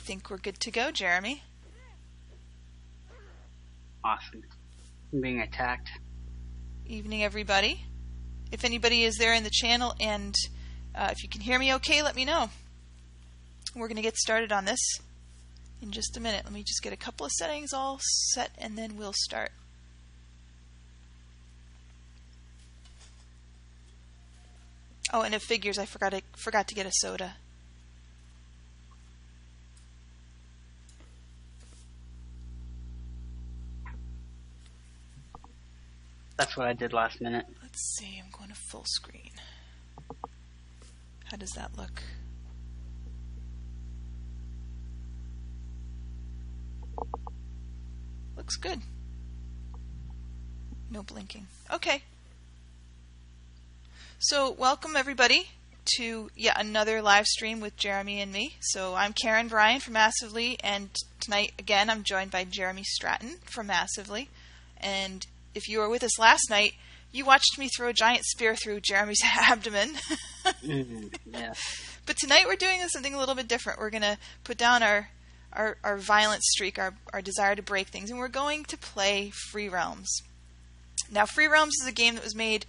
think we're good to go, Jeremy. Awesome. I'm being attacked. Evening, everybody. If anybody is there in the channel and if you can hear me okay, let me know. We're going to get started on this in just a minute. Let me just get a couple of settings all set and then we'll start. Oh, and it figures I forgot to get a soda. That's what I did last minute. Let's see, I'm going to full screen. How does that look? Looks good. No blinking. Okay. So, welcome everybody to yet another live stream with Jeremy and me. So, I'm Karen Bryan from Massively, and tonight, again, I'm joined by Jeremy Stratton from Massively. And if you were with us last night, you watched me throw a giant spear through Jeremy's abdomen. Yeah. But tonight we're doing something a little bit different. We're going to put down our violent streak, our desire to break things, and we're going to play Free Realms. Now, Free Realms is a game that was made,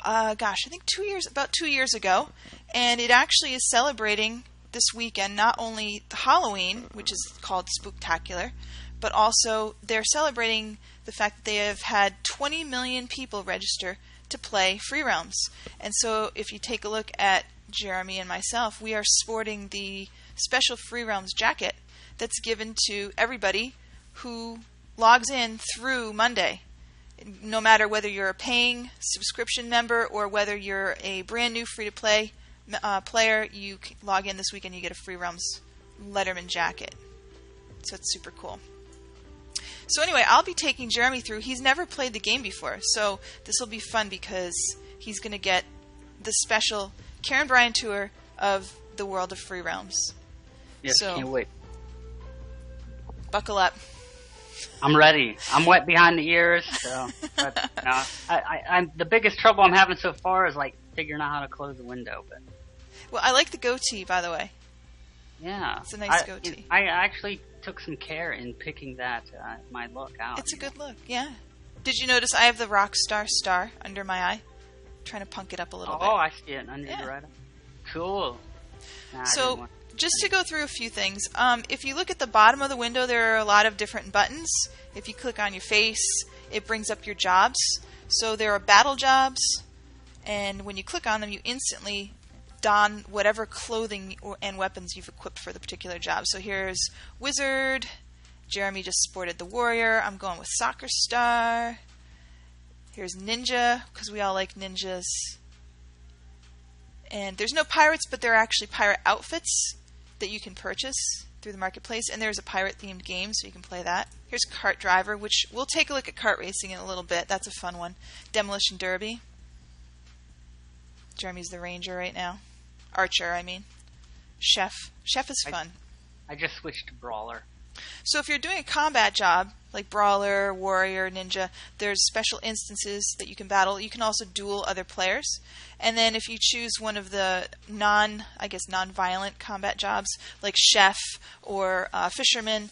I think about 2 years ago, and it actually is celebrating this weekend not only Halloween, which is called Spooktacular, but also they're celebrating the fact that they have had 20 million people register to play Free Realms. And so if you take a look at Jeremy and myself, we are sporting the special Free Realms jacket that's given to everybody who logs in through Monday. No matter whether you're a paying subscription member or whether you're a brand new free-to-play player, you log in this week and you get a Free Realms Letterman jacket. So it's super cool. So anyway, I'll be taking Jeremy through. He's never played the game before, so this will be fun because he's going to get the special Karen Bryan tour of the world of Free Realms. Yes, so, can't wait. Buckle up. I'm ready. I'm wet behind the ears. So, but, no, I'm the biggest trouble I'm having so far is like figuring out how to close the window. But well, I like the goatee, by the way. Yeah, it's a nice goatee. I actually took some care in picking that my look out. It's a good look. Yeah. Did you notice I have the Rockstar star under my eye? I'm trying to punk it up a little bit. Oh, I see it under your right eye. Cool. Nah, so, just to go through a few things, if you look at the bottom of the window, there are a lot of different buttons. If you click on your face, it brings up your jobs. So there are battle jobs, and when you click on them, you instantly don whatever clothing and weapons you've equipped for the particular job. So here's Wizard. Jeremy just sported the Warrior. I'm going with Soccer Star. Here's Ninja, because we all like ninjas. And there's no pirates, but there are actually pirate outfits that you can purchase through the marketplace. And there's a pirate-themed game, so you can play that. Here's Kart Driver, which we'll take a look at kart racing in a little bit. That's a fun one. Demolition Derby. Jeremy's the Ranger right now. Archer, I mean. Chef. Chef is fun. I just switched to Brawler. So if you're doing a combat job, like Brawler, Warrior, Ninja, there's special instances that you can battle. You can also duel other players. And then if you choose one of the non-violent combat jobs, like Chef or Fisherman,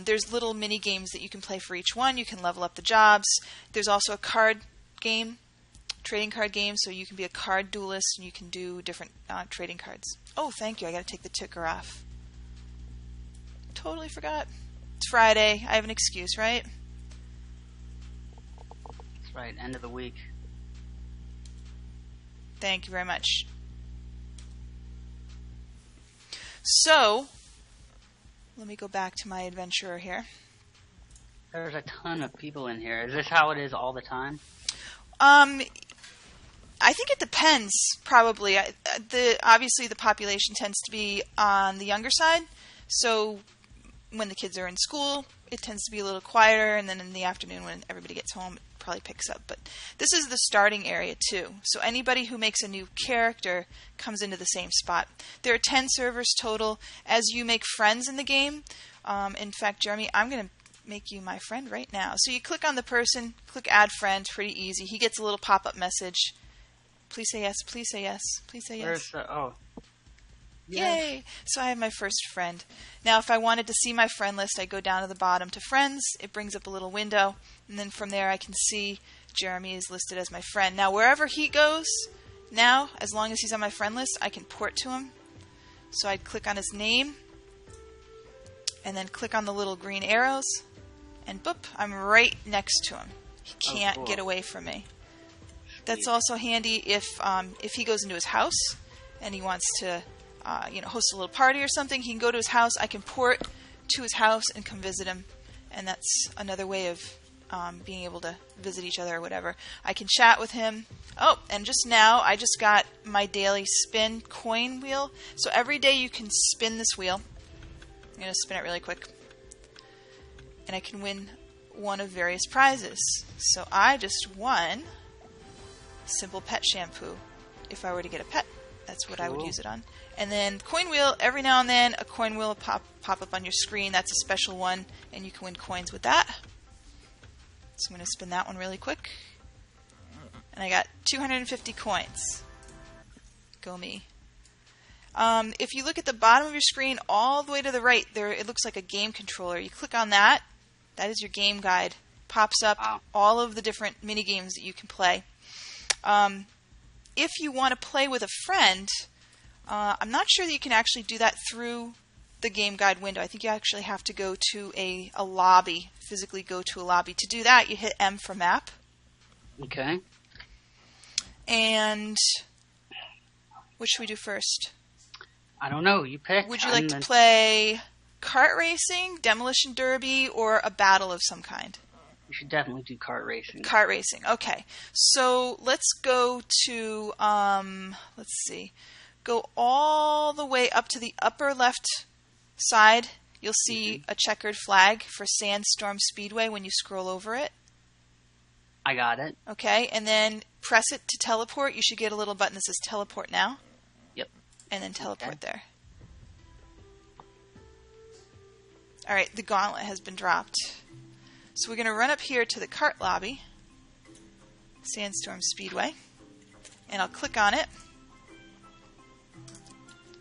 there's little mini games that you can play for each one. You can level up the jobs. There's also a card game, trading card game, so you can be a card duelist and you can do different trading cards. Oh, thank you. I got to take the ticker off. Totally forgot. It's Friday. I have an excuse, right? That's right. End of the week. Thank you very much. So, let me go back to my adventurer here. There's a ton of people in here. Is this how it is all the time? I think it depends, probably. Obviously, the population tends to be on the younger side. So, when the kids are in school, it tends to be a little quieter. And then in the afternoon, when everybody gets home, it probably picks up. But this is the starting area, too. So, anybody who makes a new character comes into the same spot. There are 10 servers total. As you make friends in the game, in fact, Jeremy, I'm going to make you my friend right now. So you click on the person, click add friend, pretty easy. He gets a little pop-up message. Please say yes, please say yes, please say yes. Where's the, Yes. Yay! So I have my first friend. Now, if I wanted to see my friend list, I go down to the bottom to friends. It brings up a little window. And then from there, I can see Jeremy is listed as my friend. Now, wherever he goes, now, as long as he's on my friend list, I can port to him. So I'd click on his name. And then click on the little green arrows. And boop, I'm right next to him. He can't get away from me. That's also handy if he goes into his house and he wants to host a little party or something. He can go to his house. I can port to his house and come visit him, and that's another way of being able to visit each other or whatever. I can chat with him. Oh, and just now I just got my daily spin coin wheel. So every day you can spin this wheel. I'm going to spin it really quick, and I can win one of various prizes. So I just won simple pet shampoo. If I were to get a pet, that's what I would use it on. And then coin wheel, every now and then a coin wheel will pop up on your screen. That's a special one, and you can win coins with that. So I'm going to spin that one really quick. And I got 250 coins. Go me. If you look at the bottom of your screen, all the way to the right, there it looks like a game controller. You click on that. That is your game guide. Pops up all of the different mini games that you can play. If you want to play with a friend, I'm not sure that you can actually do that through the game guide window. I think you actually have to go to a lobby, physically go to a lobby. To do that, you hit M for map. Okay. And what should we do first? I don't know. You pick. Would you like to play kart racing, demolition derby, or a battle of some kind? You should definitely do kart racing. Kart racing. Okay. So let's go to, let's see. Go all the way up to the upper left side. You'll see a checkered flag for Sandstorm Speedway when you scroll over it. I got it. Okay. And then press it to teleport. You should get a little button that says teleport now. Yep. And then teleport there. All right. The gauntlet has been dropped. So we're going to run up here to the kart lobby, Sandstorm Speedway, and I'll click on it.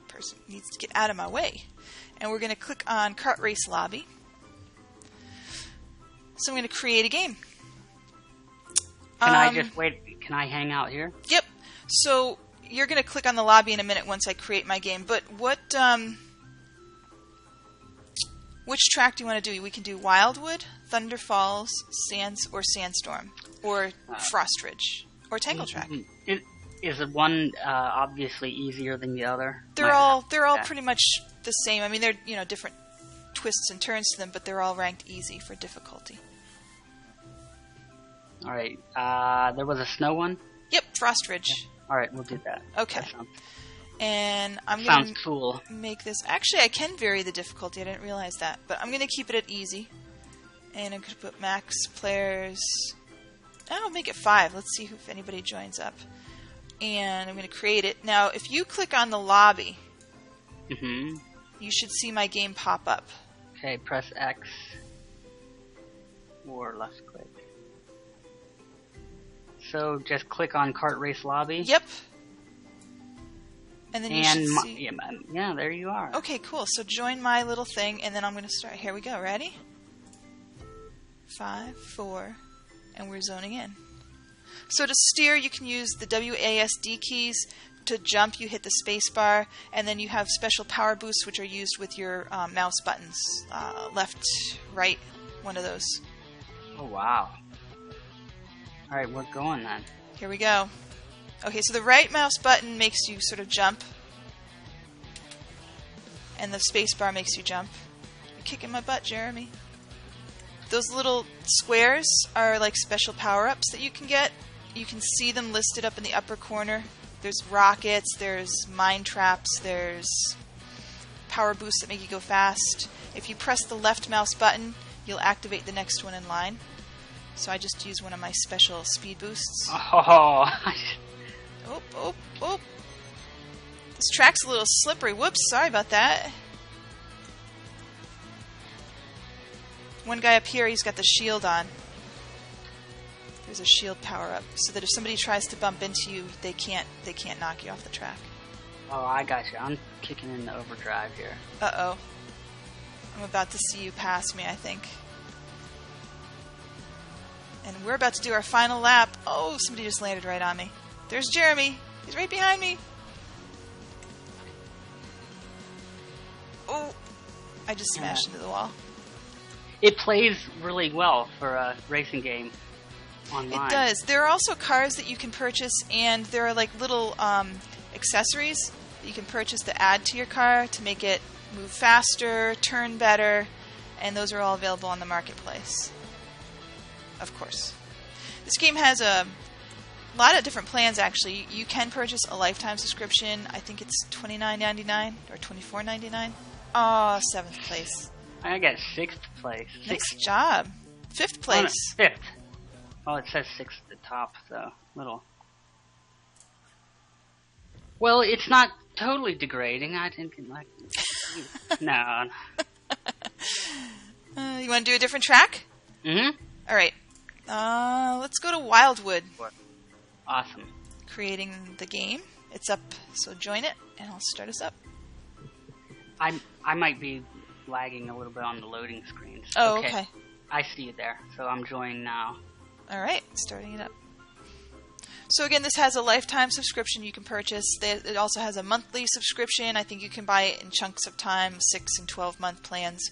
Person needs to get out of my way. And we're going to click on kart race lobby. So I'm going to create a game. Can I just wait? Can I hang out here? Yep. So you're going to click on the lobby in a minute once I create my game. But which track do you want to do? We can do Wildwood, Thunder Falls, Sandstorm, or Frost Ridge, or Tangle Track. Is it one obviously easier than the other? They're all pretty much the same. I mean, they're different twists and turns to them, but they're all ranked easy for difficulty. All right. There was a snow one? Yep, Frost Ridge. Yeah. All right, we'll do that. Okay. And I'm going to cool. Make this... Actually, I can vary the difficulty. I didn't realize that. But I'm going to keep it at easy. And I'm going to put max players... I'll make it 5. Let's see if anybody joins up. And I'm going to create it. Now, if you click on the lobby, you should see my game pop up. Okay, press X. Or left click. So just click on kart race lobby? Yep. And then you should see... Yeah, there you are. Okay, cool. So join my little thing, and then I'm going to start. Here we go. Ready? 5, 4, and we're zoning in. So to steer, you can use the WASD keys. To jump, you hit the space bar, and then you have special power boosts, which are used with your mouse buttons. Left, right, one of those. Oh, wow. All right, we're going then. Here we go. Okay, so the right mouse button makes you sort of jump, and the space bar makes you jump. You're kicking my butt, Jeremy. Those little squares are like special power-ups that you can get. You can see them listed up in the upper corner. There's rockets, there's mine traps, there's power boosts that make you go fast. If you press the left mouse button, you'll activate the next one in line. So I just use one of my special speed boosts. Oh, Oh. This track's a little slippery. Whoops, sorry about that. One guy up here, he's got the shield on. There's a shield power up, so that if somebody tries to bump into you, they can't knock you off the track. Oh, I got you. I'm kicking into overdrive here. Uh-oh. I'm about to see you pass me, I think. And we're about to do our final lap. Oh, somebody just landed right on me. There's Jeremy. He's right behind me. Oh, I just smashed into the wall. It plays really well for a racing game online. It does. There are also cars that you can purchase, and there are like little accessories that you can purchase to add to your car to make it move faster, turn better, and those are all available on the marketplace. Of course. This game has a lot of different plans, actually. You can purchase a lifetime subscription. I think it's $29.99 or $24.99. Oh, 7th place. I got 6th place. Nice job. 5th place. Oh, no, 5th. Oh, it says 6th at the top, so little. Well, it's not totally degrading. I didn't like. No. You want to do a different track? Mm-hmm. All right. Let's go to Wildwood. Awesome. Creating the game. It's up, so join it, and I'll start us up. I might be lagging a little bit on the loading screen. Oh, okay. I see it there, so I'm joining now. All right, starting it up. So again, this has a lifetime subscription you can purchase. It also has a monthly subscription. I think you can buy it in chunks of time, 6 and 12-month plans.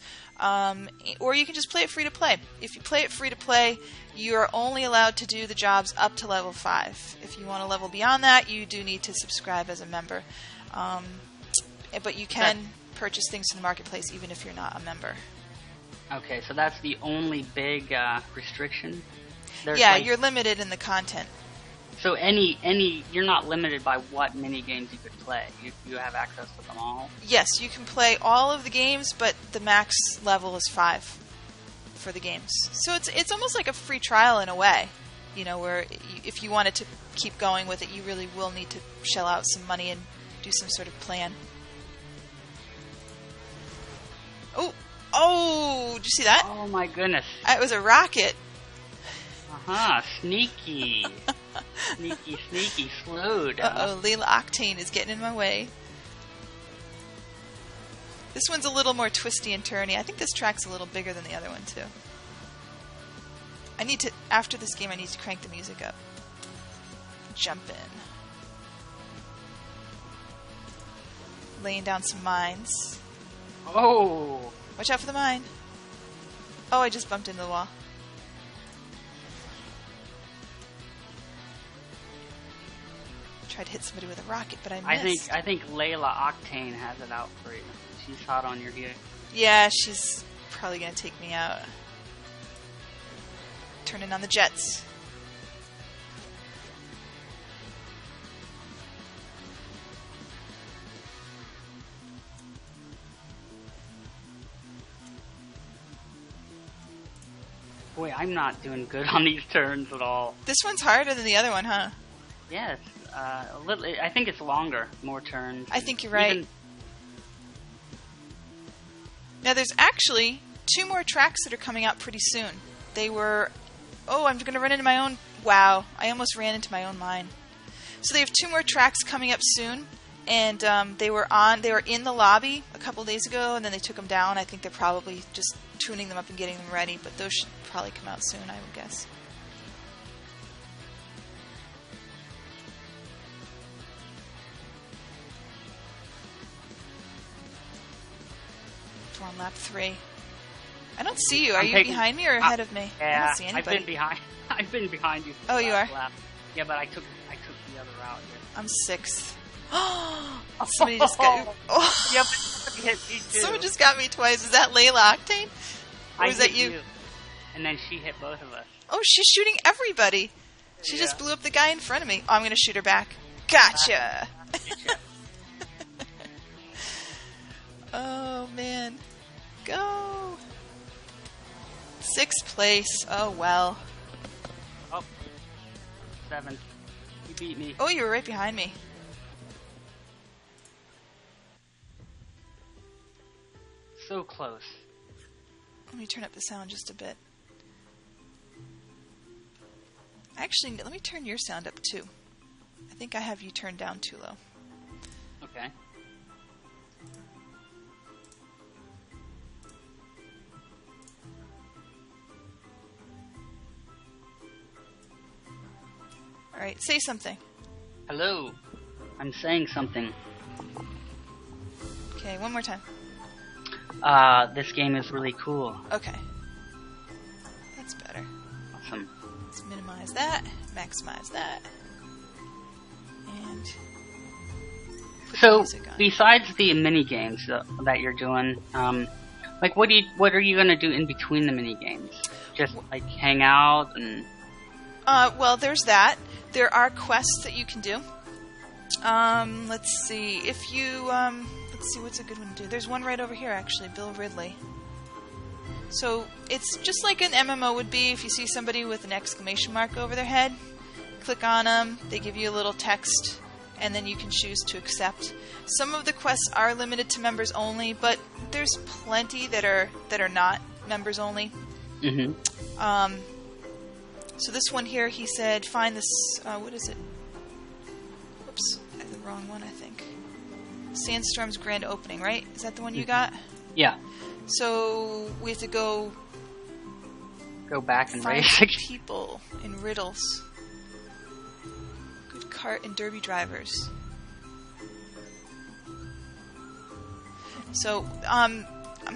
Or you can just play it free to play. If you play it free to play, you're only allowed to do the jobs up to level 5. If you want to level beyond that, you do need to subscribe as a member. But you can purchase things in the marketplace even if you're not a member. Okay, so that's the only big restriction? You're limited in the content. So you're not limited by what mini games you could play. You have access to them all? Yes, you can play all of the games, but the max level is 5 for the games. So it's almost like a free trial in a way, where if you wanted to keep going with it, you really will need to shell out some money and do some sort of plan. Oh, did you see that? Oh my goodness. It was a rocket. Sneaky. sneaky, slowed. Uh-oh, Layla Octane is getting in my way. This one's a little more twisty and turny. I think this track's a little bigger than the other one, too. After this game, I need to crank the music up. Jump in. Laying down some mines. Oh! Watch out for the mine. Oh, I just bumped into the wall. Tried to hit somebody with a rocket, but I missed. I think Layla Octane has it out for you. She's hot on your heel. Yeah, she's probably going to take me out. Turning on the jets. Boy, I'm not doing good on these turns at all. This one's harder than the other one, huh? Yes, a little. I think it's longer, more turns. I think you're right. Now, there's actually 2 more tracks that are coming out pretty soon. They were... Oh, I'm going to run into my own... Wow, I almost ran into my own mine. So they have 2 more tracks coming up soon, and they were in the lobby a couple days ago, and then they took them down. I think they're probably just tuning them up and getting them ready, but those should probably come out soon, I would guess. We're on lap 3. I don't see you. Are you behind me or ahead of me? Yeah, I don't see anybody. I've been behind you. Oh, you are? Lap. Yeah, but I took the other route. Yeah. I'm 6th. Somebody just got me. Oh. Yep, you hit me too. Someone just got me twice. Is that Layla Octane? Or is that you? And then she hit both of us. Oh, she's shooting everybody. She just blew up the guy in front of me. Oh, I'm going to shoot her back. Gotcha. Oh, man. Go. 6th place. Oh, well. Oh. 7th. You beat me. Oh, you were right behind me. So close. Let me turn up the sound just a bit. Actually, let me turn your sound up too. I think I have you turned down too low. Okay. All right, say something. Hello. I'm saying something. Okay, one more time. This game is really cool. Okay. That's better. Awesome. Let's minimize that, maximize that. And put the So, music on. besides the mini games that you're doing, like what are you gonna do in between the mini games? Just like hang out and. Well, there's that. There are quests that you can do. Let's see. If you, let's see, what's a good one to do? There's one right over here, actually, Bill Ridley. So, it's just like an MMO would be if you see somebody with an exclamation mark over their head. Click on them, they give you a little text, and then you can choose to accept. Some of the quests are limited to members only, but there's plenty that are not members only. Mm-hmm. So this one here, he said, find this, what is it? Whoops, I have the wrong one, I think. Sandstorm's Grand Opening, right? Is that the one you got? Yeah. So we have to go back and find race. people in riddles. Good cart and derby drivers. So, I'm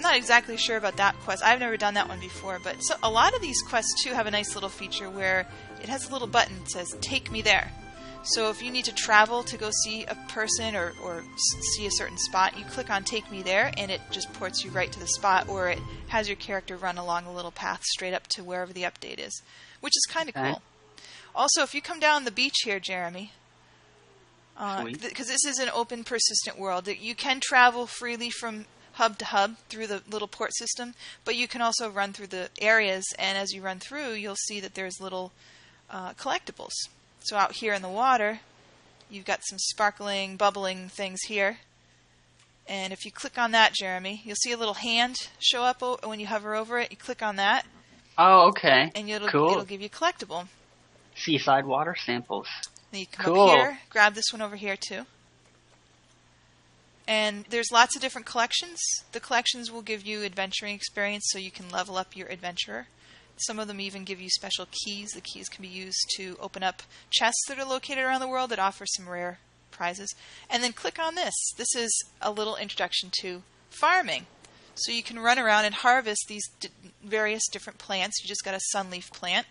not exactly sure about that quest. I've never done that one before, but a lot of these quests too have a nice little feature where it has a little button that says "Take me there." So if you need to travel to go see a person or see a certain spot, you click on "Take me there," and it just ports you right to the spot, or it has your character run along a little path straight up to wherever the update is, which is kind of cool. Also, if you come down the beach here, Jeremy, because this is an open, persistent world, you can travel freely from hub to hub through the little port system, but you can also run through the areas, and as you run through, you'll see that there's little collectibles. So out here in the water, you've got some sparkling, bubbling things here. And if you click on that, Jeremy, you'll see a little hand show up when you hover over it. You click on that. Oh, okay. And cool. It'll give you a collectible. Seaside water samples. Then you come up here, grab this one over here too. And there's lots of different collections. The collections will give you adventuring experience so you can level up your adventurer. Some of them even give you special keys. The keys can be used to open up chests that are located around the world that offer some rare prizes. And then click on this. This is a little introduction to farming. So you can run around and harvest these various different plants. You just got a sunleaf plant.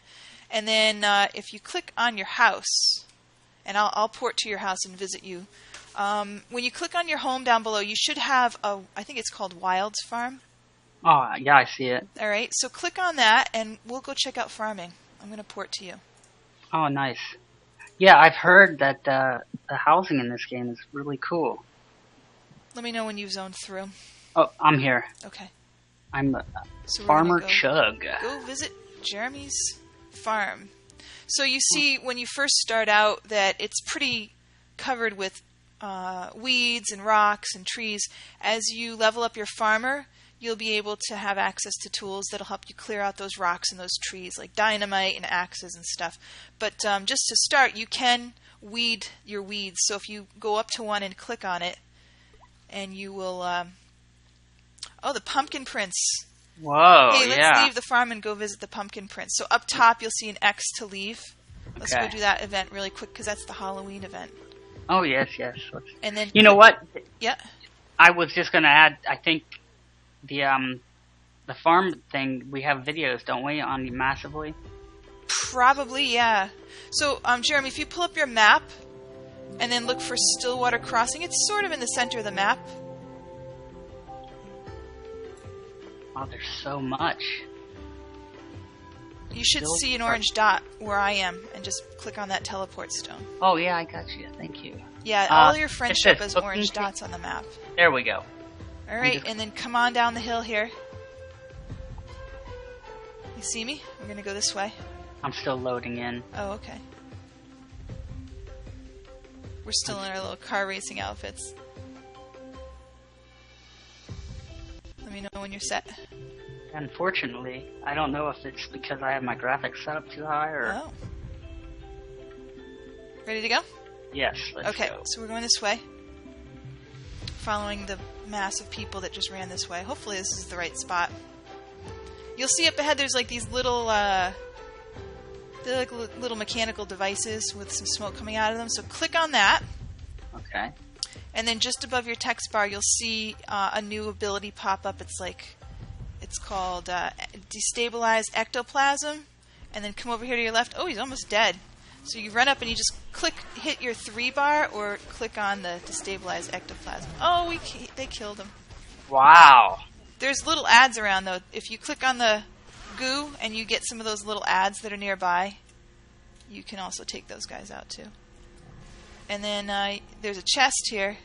And then if you click on your house, and I'll port to your house and visit you. When you click on your home down below, you should have I think it's called Wilds Farm. Oh, yeah, I see it. All right, so click on that, and we'll go check out farming. I'm going to port to you. Oh, nice. Yeah, I've heard that the housing in this game is really cool. Let me know when you've zoned through. Oh, I'm here. Okay. I'm So Farmer Chug. Go visit Jeremy's farm. So you see when you first start out that it's pretty covered with weeds and rocks and trees. As you level up your farmer, you'll be able to have access to tools that'll help you clear out those rocks and those trees, like dynamite and axes and stuff. But just to start, you can weed your weeds. So if you go up to one and click on it, and you will... oh, the Pumpkin Prince. Whoa, hey, let's leave the farm and go visit the Pumpkin Prince. So up top, you'll see an X to leave. Let's go do that event really quick, because that's the Halloween event. Oh, yes. And then you know what? Yeah. I was just going to add, I think the farm thing, we have videos, don't we, on Massively? Probably, yeah. So, Jeremy, if you pull up your map and then look for Stillwater Crossing, it's sort of in the center of the map. Oh, there's so much. You should see an orange dot where I am, and just click on that teleport stone. Oh, yeah, I got you. Thank you. Yeah, all your friends show up as orange dots on the map. There we go. All right, and then come on down the hill here. You see me? We're going to go this way. I'm still loading in. Oh, okay. We're still in our little car racing outfits. Let me know when you're set. Unfortunately, I don't know if it's because I have my graphics set up too high or... Oh. Ready to go? Yes, let's okay, go. so we're going this way. following the mass of people that just ran this way. Hopefully this is the right spot. You'll see up ahead there's like these little, they're like little mechanical devices with some smoke coming out of them. So click on that. Okay. And then just above your text bar, you'll see a new ability pop up. It's called Destabilize Ectoplasm. And then come over here to your left. Oh, he's almost dead. So you run up and you just hit your 3 bar, or click on the Destabilize Ectoplasm. Oh, they killed him. Wow. There's little ads around, though. If you click on the goo and you get some of those little ads that are nearby, you can also take those guys out, too. And then there's a chest here.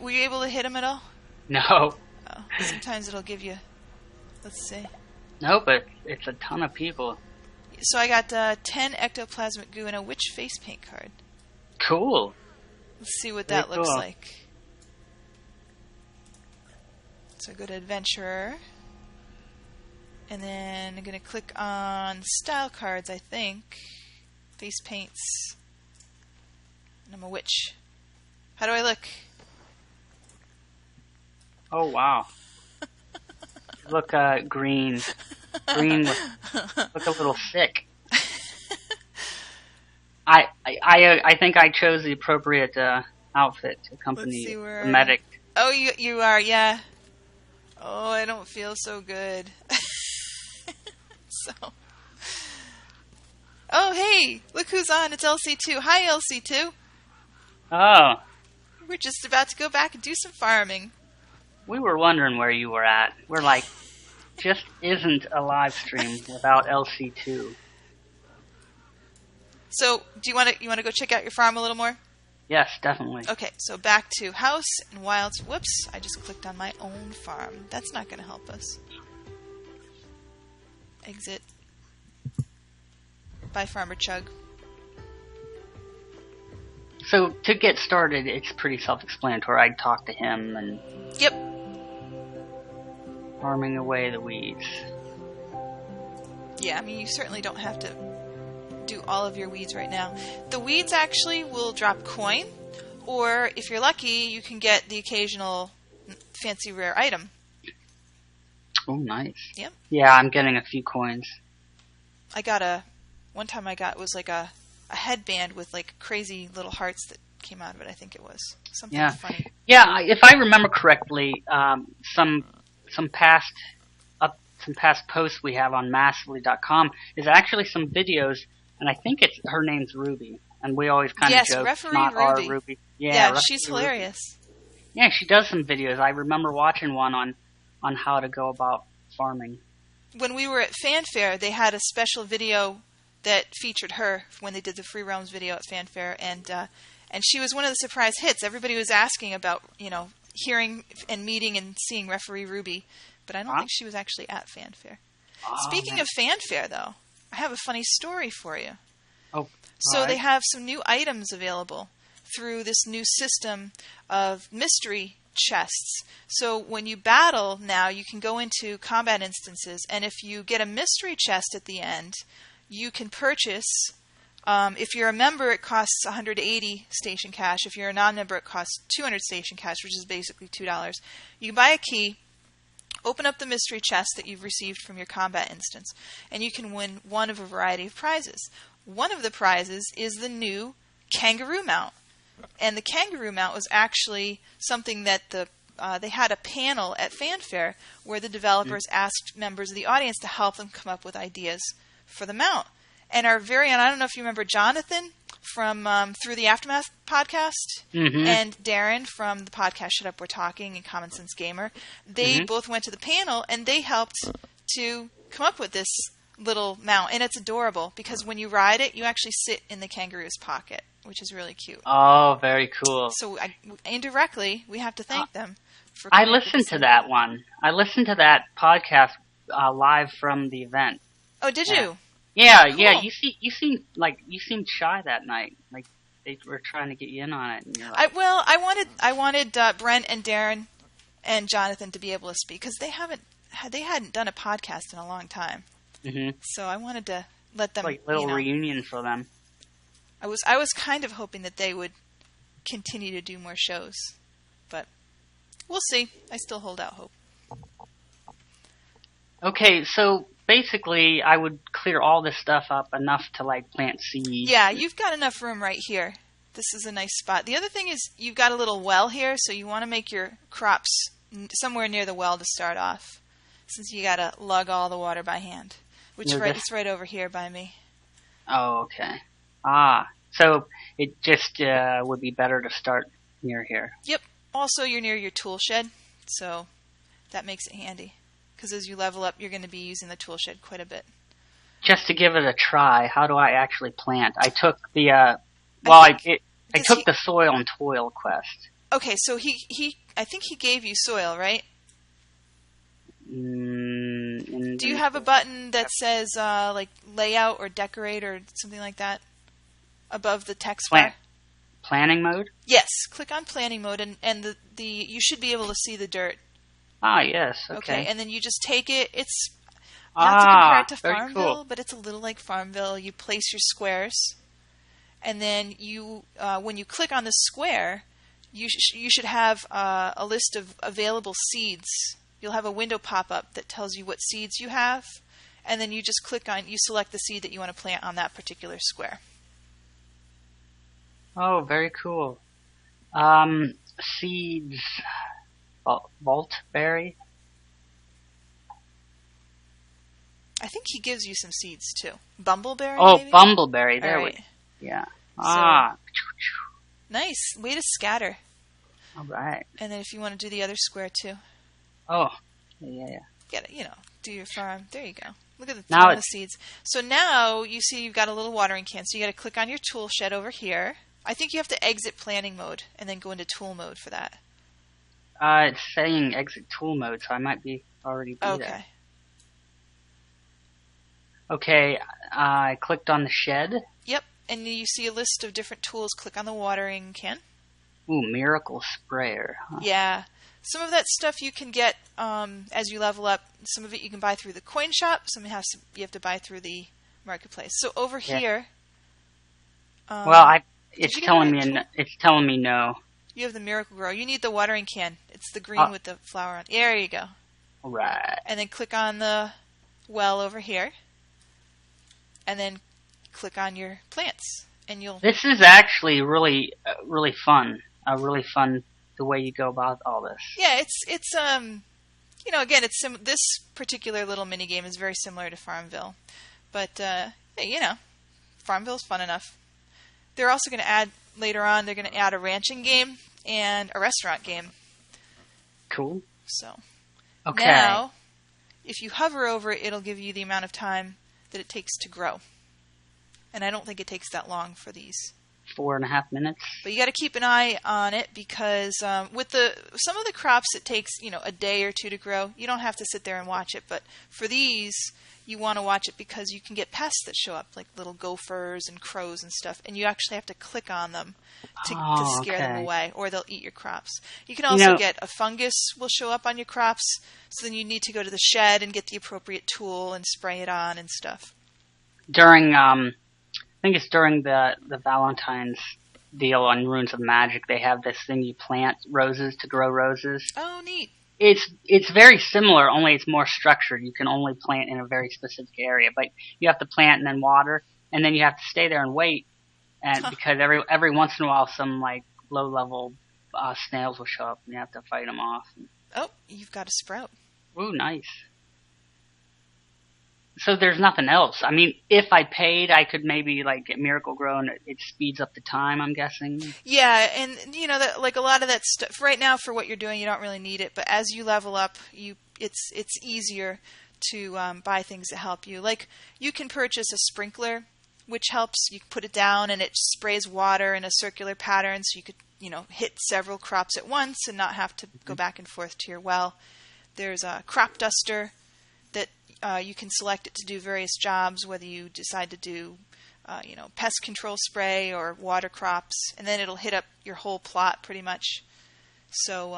Were you able to hit him at all? No. Oh, sometimes it'll give you... Let's see. No, but it's a ton of people. So I got 10 ectoplasmic goo and a witch face paint card. Cool. Let's see what that looks like. So go to Adventurer. And then I'm going to click on Style Cards, I think. Face paints. And I'm a witch. How do I look? Oh, wow. Look green. Green look a little sick. I think I chose the appropriate outfit to accompany the medic. Oh, you are, yeah. Oh, I don't feel so good. Oh, hey, look who's on. It's LC2. Hi, LC2. Oh. We're just about to go back and do some farming. We were wondering where you were at. We're like, just isn't a live stream without LC2. So, do you want to go check out your farm a little more? Yes, definitely. Okay, so back to house and wilds. Whoops, I just clicked on my own farm. That's not going to help us. Exit. Bye, Farmer Chug. So, to get started, it's pretty self-explanatory. I'd talk to him and... Yep. Farming away the weeds. Yeah, I mean, you certainly don't have to do all of your weeds right now. The weeds actually will drop coin, or if you're lucky, you can get the occasional fancy rare item. Oh, nice. Yep. Yeah, I'm getting a few coins. One time I got was like a headband with like crazy little hearts that came out of it. I think it was something funny. Yeah, if I remember correctly, some past posts we have on massively.com is actually some videos, and I think her name's Ruby, and we always kind of joke Referee not Ruby. Our Ruby. Yeah, she's hilarious. Yeah, she does some videos. I remember watching one on how to go about farming. When we were at Fanfare, they had a special video that featured her when they did the Free Realms video at Fanfare, and she was one of the surprise hits. Everybody was asking about, hearing and meeting and seeing Referee Ruby, but I don't think she was actually at Fanfare. Speaking of Fanfare, though, I have a funny story for you. Oh, so they have some new items available through this new system of mystery chests. So when you battle now, you can go into combat instances, and if you get a mystery chest at the end, you can purchase... if you're a member, it costs 180 station cash. If you're a non-member, it costs 200 station cash, which is basically $2. You can buy a key, open up the mystery chest that you've received from your combat instance, and you can win one of a variety of prizes. One of the prizes is the new kangaroo mount. And the kangaroo mount was actually something that they had a panel at Fanfare where the developers asked members of the audience to help them come up with ideas for the mount. And our very own, I don't know if you remember Jonathan from Through the Aftermath podcast, and Darren from the podcast Shut Up We're Talking and Common Sense Gamer. They both went to the panel, and they helped to come up with this little mount. And it's adorable, because when you ride it, you actually sit in the kangaroo's pocket, which is really cute. Oh, very cool. So indirectly, we have to thank them. For I listened to that one. I listened to that podcast live from the event. Oh, did you? Yeah, cool. Yeah. You seemed shy that night. Like they were trying to get you in on it. And you're like, I wanted Brent and Darren and Jonathan to be able to speak, because they hadn't done a podcast in a long time. So I wanted to let them, like a little reunion for them. I was kind of hoping that they would continue to do more shows, but We'll see. I still hold out hope. Okay, so basically I would clear all this stuff up enough to like plant seeds. Yeah, you've got enough room right here. This is a nice spot. The other thing is you've got a little well here, so you want to make your crops somewhere near the well to start off, since you got to lug all the water by hand, which it's right over here by me. Oh, okay. So it just would be better to start near here. Yep. Also, you're near your tool shed, so that makes it handy. Because as you level up, you're going to be using the tool shed quite a bit. Just to give it a try, how do I actually plant? I took the I took the soil and toil quest. Okay, so I think he gave you soil, right? Do you have a button that says like layout or decorate or something like that above the text bar? Planning mode? Yes, click on planning mode, and the you should be able to see the dirt. Ah, yes. Okay, and then you just take it. It's not to compare it to Farmville, but it's a little like Farmville. You place your squares, and then you when you click on the square, you should have a list of available seeds. You'll have a window pop up that tells you what seeds you have, and then you just select the seed that you want to plant on that particular square. Oh, very cool. Seeds. Vaultberry? I think he gives you some seeds too. Bumbleberry? Oh, maybe? bumbleberry. There right. Yeah. Nice. Way to scatter. All right. And then if you want to do the other square too. Oh, yeah. Get it, do your farm. There you go. Look at the seeds. So now you see you've got a little watering can. So you got to click on your tool shed over here. I think you have to exit planning mode and then go into tool mode for that. It's saying exit tool mode, so I might be already there. Okay, I clicked on the shed. Yep, and you see a list of different tools. Click on the watering can. Ooh, miracle sprayer. Huh. Yeah, some of that stuff you can get as you level up. Some of it you can buy through the coin shop. Some you have to buy through the marketplace. So over here. It's telling me no. You have the Miracle Grow. You need the watering can. It's the green with the flower on. There you go. All right. And then click on the well over here. And then click on your plants. And you'll... This is actually really fun. Really fun the way you go about all this. Yeah, it's again, this particular little mini game is very similar to Farmville. But, Farmville's fun enough. They're also going to add, later on, they're going to add a ranching game and a restaurant game. Cool. So, okay. Now, if you hover over it, it'll give you the amount of time that it takes to grow. And I don't think it takes that long for these. 4.5 minutes. But you got to keep an eye on it because with some of the crops it takes a day or two to grow. You don't have to sit there and watch it, but for these you want to watch it because you can get pests that show up like little gophers and crows and stuff, and you actually have to click on them to scare them away, or they'll eat your crops. You can also get a fungus will show up on your crops, so then you need to go to the shed and get the appropriate tool and spray it on and stuff. During I think it's during the Valentine's deal on Runes of Magic, they have this thing you plant roses to grow roses. Oh, neat. It's very similar, only it's more structured. You can only plant in a very specific area, but you have to plant and then water, and then you have to stay there and wait, because every once in a while some like low level snails will show up, and you have to fight them off. Oh, you've got a sprout. Ooh, nice. So there's nothing else. I mean, if I paid, I could maybe like get Miracle Grow, and it speeds up the time, I'm guessing. Yeah, and that like a lot of that stuff right now for what you're doing, you don't really need it. But as you level up, it's easier to buy things that help you. Like you can purchase a sprinkler, which helps. You put it down and it sprays water in a circular pattern, so you could hit several crops at once and not have to go back and forth to your well. There's a crop duster that you can select it to do various jobs, whether you decide to do, pest control spray or water crops, and then it'll hit up your whole plot pretty much. So,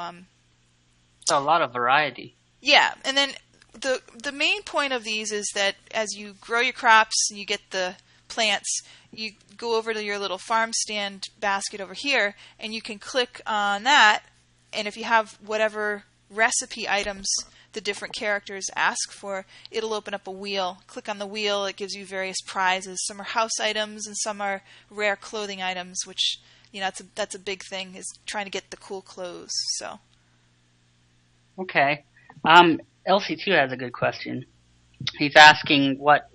a lot of variety. Yeah, and then the main point of these is that as you grow your crops and you get the plants, you go over to your little farm stand basket over here, and you can click on that And if you have whatever recipe items the different characters ask for, it'll open up a wheel. Click on the wheel, it gives you various prizes. Some are house items and some are rare clothing items, which, that's a big thing, is trying to get the cool clothes. So. Okay. LC2 has a good question. He's asking what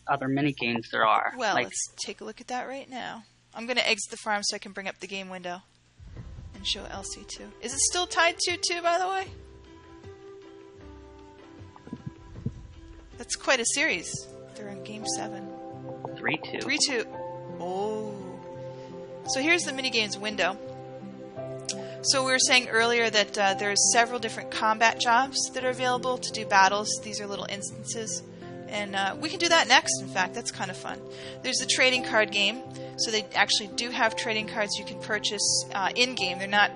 other mini games there are. Well, let's take a look at that right now. I'm going to exit the farm so I can bring up the game window and show LC2. Is it still tied 2-2, by the way? That's quite a series. They're in Game 7. 3-2. 3-2. Oh. So here's the minigames window. So we were saying earlier that there's several different combat jobs that are available to do battles. These are little instances. And we can do that next, in fact. That's kind of fun. There's the trading card game. So they actually do have trading cards you can purchase in-game. They're not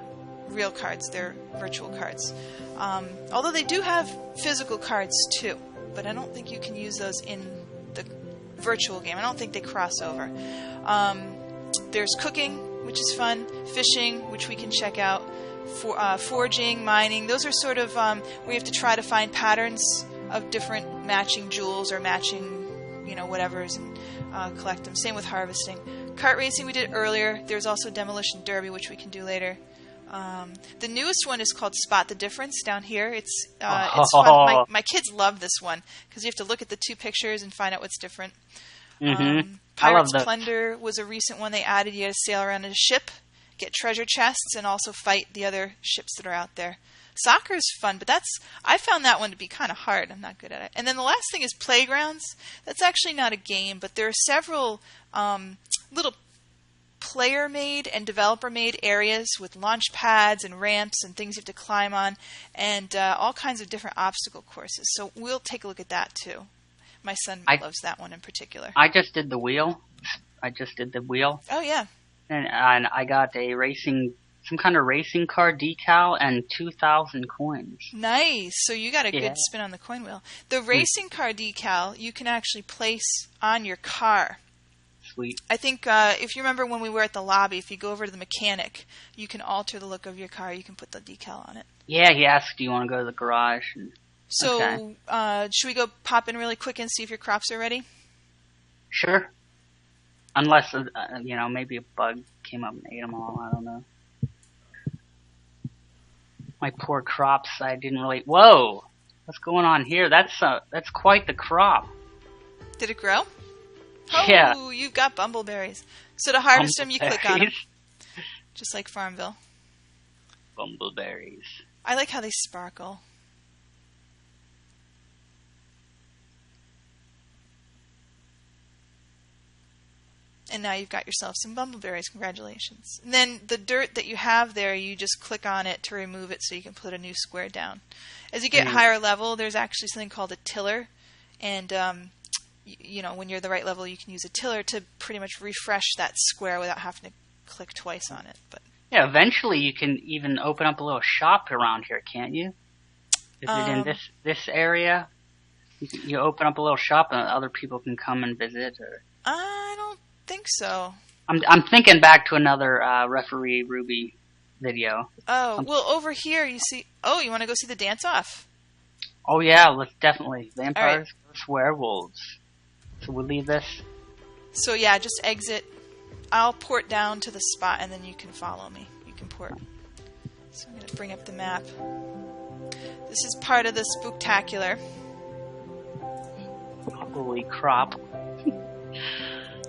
real cards. They're virtual cards. Although they do have physical cards, too. But I don't think you can use those in the virtual game. I don't think they cross over. There's cooking, which is fun. Fishing, which we can check out. Forging, mining. Those are sort of where you have to try to find patterns of different matching jewels or matching, whatevers, and collect them. Same with harvesting. Kart racing we did earlier. There's also demolition derby, which we can do later. The newest one is called Spot the Difference down here. It's fun. My kids love this one because you have to look at the two pictures and find out what's different. Mm-hmm. Pirate's Plunder was a recent one they added. You had to sail around in a ship, get treasure chests, and also fight the other ships that are out there. Soccer is fun, but I found that one to be kind of hard. I'm not good at it. And then the last thing is Playgrounds. That's actually not a game, but there are several little player-made and developer-made areas with launch pads and ramps and things you have to climb on, and all kinds of different obstacle courses. So we'll take a look at that too. My son loves that one in particular. I just did the wheel. Oh, yeah. And I got some kind of racing car decal and 2,000 coins. Nice. So you got a good spin on the coin wheel. The racing car decal you can actually place on your car. Sweet. I think if you remember when we were at the lobby, if you go over to the mechanic, you can alter the look of your car. You can put the decal on it. Yeah, he asked, do you want to go to the garage? So should we go pop in really quick and see if your crops are ready? Sure. Unless, maybe a bug came up and ate them all. I don't know. My poor crops, I didn't really... Whoa! What's going on here? That's quite the crop. Did it grow? Yeah. Oh, you've got bumbleberries. So to harvest them, you click on them. Just like Farmville. Bumbleberries. I like how they sparkle. And now you've got yourself some bumbleberries. Congratulations. And then the dirt that you have there, you just click on it to remove it so you can put a new square down. As you get higher level, there's actually something called a tiller. And, when you're the right level, you can use a tiller to pretty much refresh that square without having to click twice on it. But yeah, eventually you can even open up a little shop around here, can't you? Is it in this area? You open up a little shop and other people can come and visit? Or I don't think so. I'm thinking back to another Referee Ruby video. Oh, well, over here you see... Oh, you want to go see the dance-off? Oh, yeah, let's definitely. Vampires versus werewolves. So we'll leave this. So, yeah, just exit. I'll port down to the spot, and then you can follow me. You can port. So I'm going to bring up the map. This is part of the Spooktacular. Holy crap.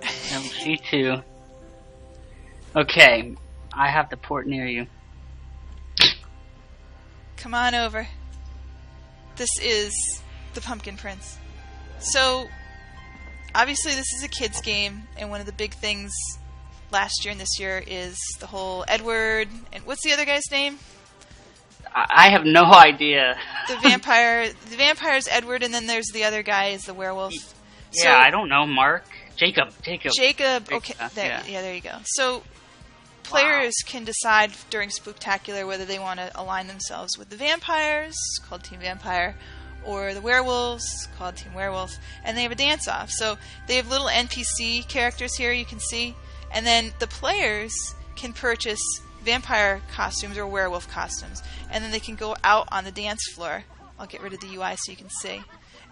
MC2. Okay, I have the port near you. Come on over. This is the Pumpkin Prince. So, obviously this is a kid's game, and one of the big things last year and this year is the whole Edward, and what's the other guy's name? I have no idea. The vampire's Edward, and then there's the other guy is the werewolf. Yeah, so, I don't know, Mark. Jacob. Okay, there you go. So, players can decide during Spooktacular whether they want to align themselves with the vampires, called Team Vampire, or the werewolves, called Team Werewolf, and they have a dance-off. So, they have little NPC characters here you can see, and then the players can purchase vampire costumes or werewolf costumes, and then they can go out on the dance floor. I'll get rid of the UI so you can see.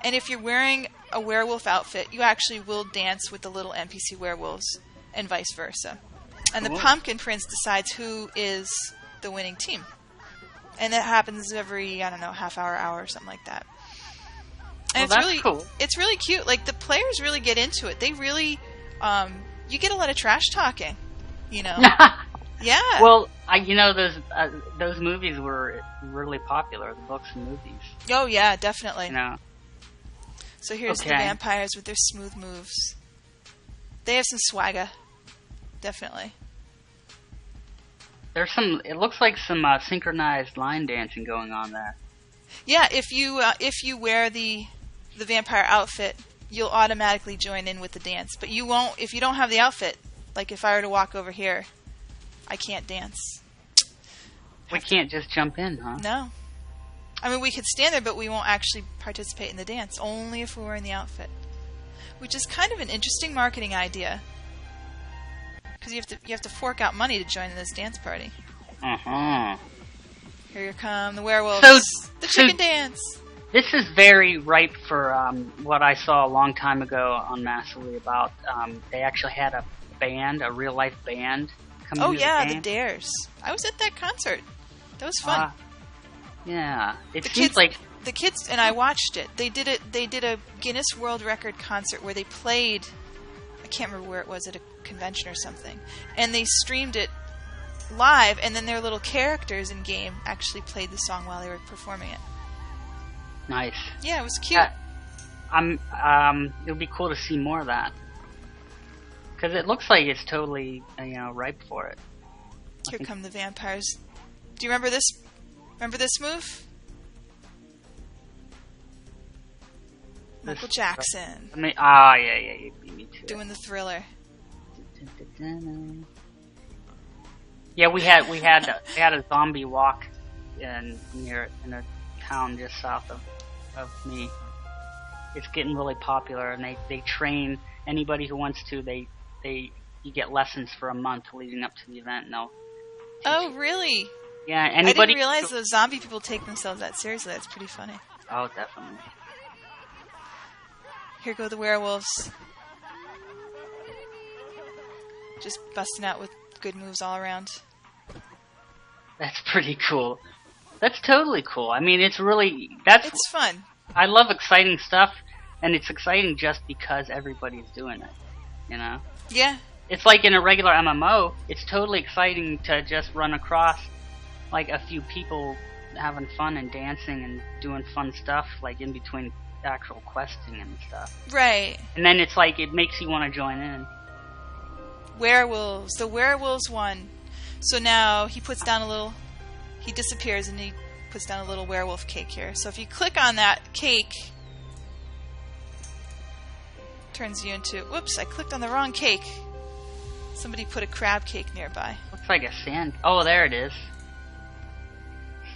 And if you're wearing a werewolf outfit, you actually will dance with the little NPC werewolves, and vice versa. And the Pumpkin Prince decides who is the winning team. And that happens every, I don't know, half hour, or something like that. And well, that's cool. It's really cute. Like, the players really get into it. They really, you get a lot of trash talking, you know. Yeah. Well, those movies were really popular, the books and movies. Oh, yeah, definitely. You know. So here's the vampires with their smooth moves. They have some swagger. Definitely. There's some. It looks like some synchronized line dancing going on there. Yeah, if you wear the vampire outfit, you'll automatically join in with the dance. But you won't if you don't have the outfit. Like if I were to walk over here, I can't dance. We can't just jump in, huh? No. I mean, we could stand there, but we won't actually participate in the dance. Only if we're wearing the outfit. Which is kind of an interesting marketing idea. Because you have to fork out money to join in this dance party. Uh-huh. Here come the werewolves. The chicken dance. This is very ripe for what I saw a long time ago on Massively about. They actually had a band, a real life band. Oh yeah, the Dares. I was at that concert. That was fun. Yeah, it seems kids, like the kids and I watched it. They did it. They did a Guinness World Record concert where they played. I can't remember where it was, at a convention or something, and they streamed it live. And then their little characters in game actually played the song while they were performing it. Nice. Yeah, it was cute. It would be cool to see more of that because it looks like it's totally ripe for it. Here come the vampires. Do you remember this? Remember this move? Michael Jackson. Yeah, you beat me to doing the Thriller. Yeah, we had a zombie walk in a town just south of me. It's getting really popular, and they train anybody who wants to. You get lessons for a month leading up to the event. And oh, really? Yeah, I didn't realize those zombie people take themselves that seriously. That's pretty funny. Oh, definitely. Here go the werewolves. Just busting out with good moves all around. That's pretty cool. That's totally cool. I mean, it's fun. I love exciting stuff, and it's exciting just because everybody's doing it, you know? Yeah. It's like in a regular MMO, it's totally exciting to just run across like a few people having fun and dancing and doing fun stuff, like in between actual questing and stuff. Right. And then it's like it makes you want to join in. Werewolves. The werewolves won. So now he disappears and he puts down a little werewolf cake here. So if you click on that cake, turns you into... Whoops, I clicked on the wrong cake. Somebody put a crab cake nearby. Looks like a sand... Oh, there it is.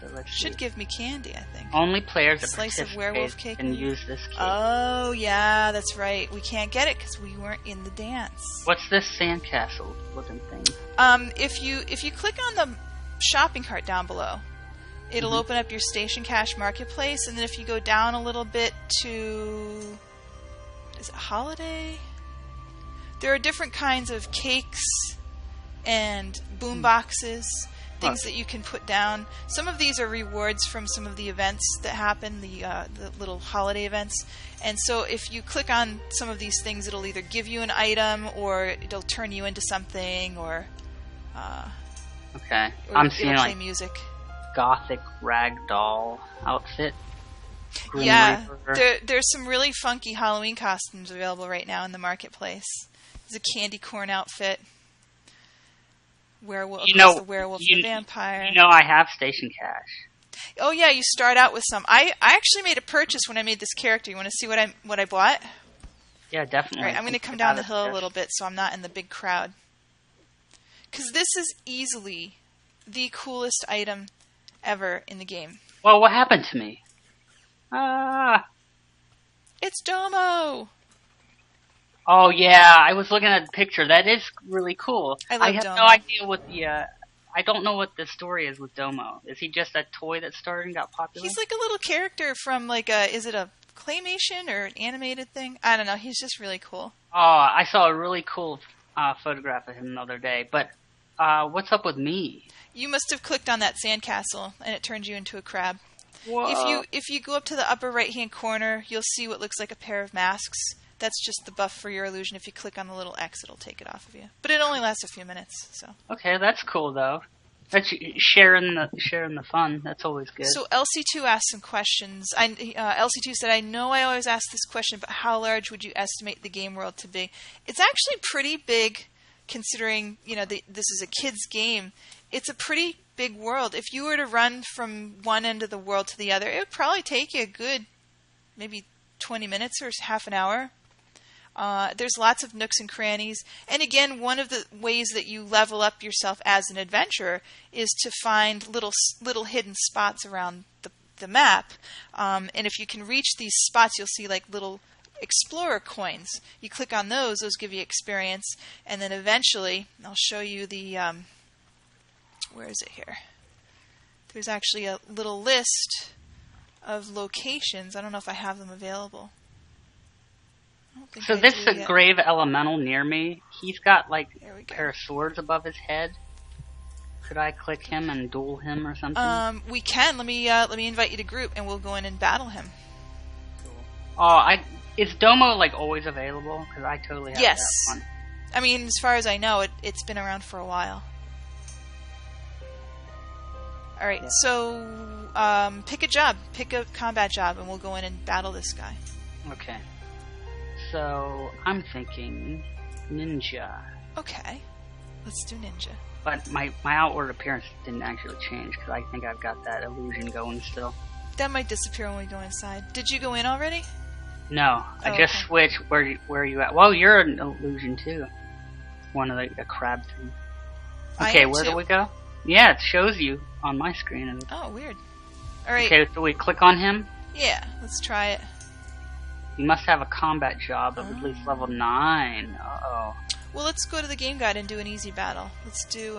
So let's Should give me candy, I think. Only players that slice of werewolf cake can use this cake. Oh, yeah, that's right. We can't get it because we weren't in the dance. What's this sandcastle looking thing? If you click on the shopping cart down below, it'll open up your Station Cash Marketplace, and then if you go down a little bit to... Is it Holiday? There are different kinds of cakes and boom boxes, things that you can put down. Some of these are rewards from some of the events that happen, the little holiday events. And so if you click on some of these things, it'll either give you an item, or it'll turn you into something, or okay. Or I'm seeing play like music. Gothic ragdoll outfit. Grim Yeah, Reaper. there's some really funky Halloween costumes available right now in the marketplace. There's a candy corn outfit. Werewolf, the werewolf and vampire. I have Station Cash. Oh yeah, you start out with some. I actually made a purchase when I made this character. You want to see what I bought? Yeah, definitely. All right, I'm going to come down the hill a little bit so I'm not in the big crowd. Because this is easily the coolest item ever in the game. Well, what happened to me? It's Domo! Oh, yeah, I was looking at the picture. That is really cool. I love have Domo. no idea what the I don't know what the story is with Domo. Is he just a toy that started and got popular? He's like a little character from like a, is it a claymation or an animated thing? I don't know. He's just really cool. Oh, I saw a really cool photograph of him the other day. But what's up with me? You must have clicked on that sandcastle, and it turned you into a crab. Whoa. If you go up to the upper right-hand corner, you'll see what looks like a pair of masks. That's just the buff for your illusion. If you click on the little X, it'll take it off of you. But it only lasts a few minutes. So Okay, that's cool though. That's sharing the fun. That's always good. So LC2 asked some questions. LC2 said, I know I always ask this question, but how large would you estimate the game world to be? It's actually pretty big, considering this is a kid's game. It's a pretty big world. If you were to run from one end of the world to the other, it would probably take you a good maybe 20 minutes or half an hour. There's lots of nooks and crannies. And again, one of the ways that you level up yourself as an adventurer is to find little hidden spots around the map. And if you can reach these spots, you'll see like little explorer coins. You click on those give you experience. And then eventually, I'll show you the... where is it here? There's actually a little list of locations. I don't know if I have them available. So this is a grave elemental near me. He's got like a pair of swords above his head. Could I click him and duel him or something? We can. Let me invite you to group, and we'll go in and battle him. Cool. Oh, is Domo like always available? Because I totally have yes. that one. I mean, as far as I know, it's been around for a while. All right. Yeah. So pick a job, pick a combat job, and we'll go in and battle this guy. Okay. So, I'm thinking ninja. Okay. Let's do ninja. But my outward appearance didn't actually change, because I think I've got that illusion going still. That might disappear when we go inside. Did you go in already? No. I just switched. Where are you at? Well, you're an illusion, too. One of a crab thing. Okay, where do we go? Yeah, it shows you on my screen. Oh, weird. All right. Okay, so we click on him? Yeah, let's try it. You must have a combat job of at least level 9. Uh-oh. Well, let's go to the game guide and do an easy battle. Let's do,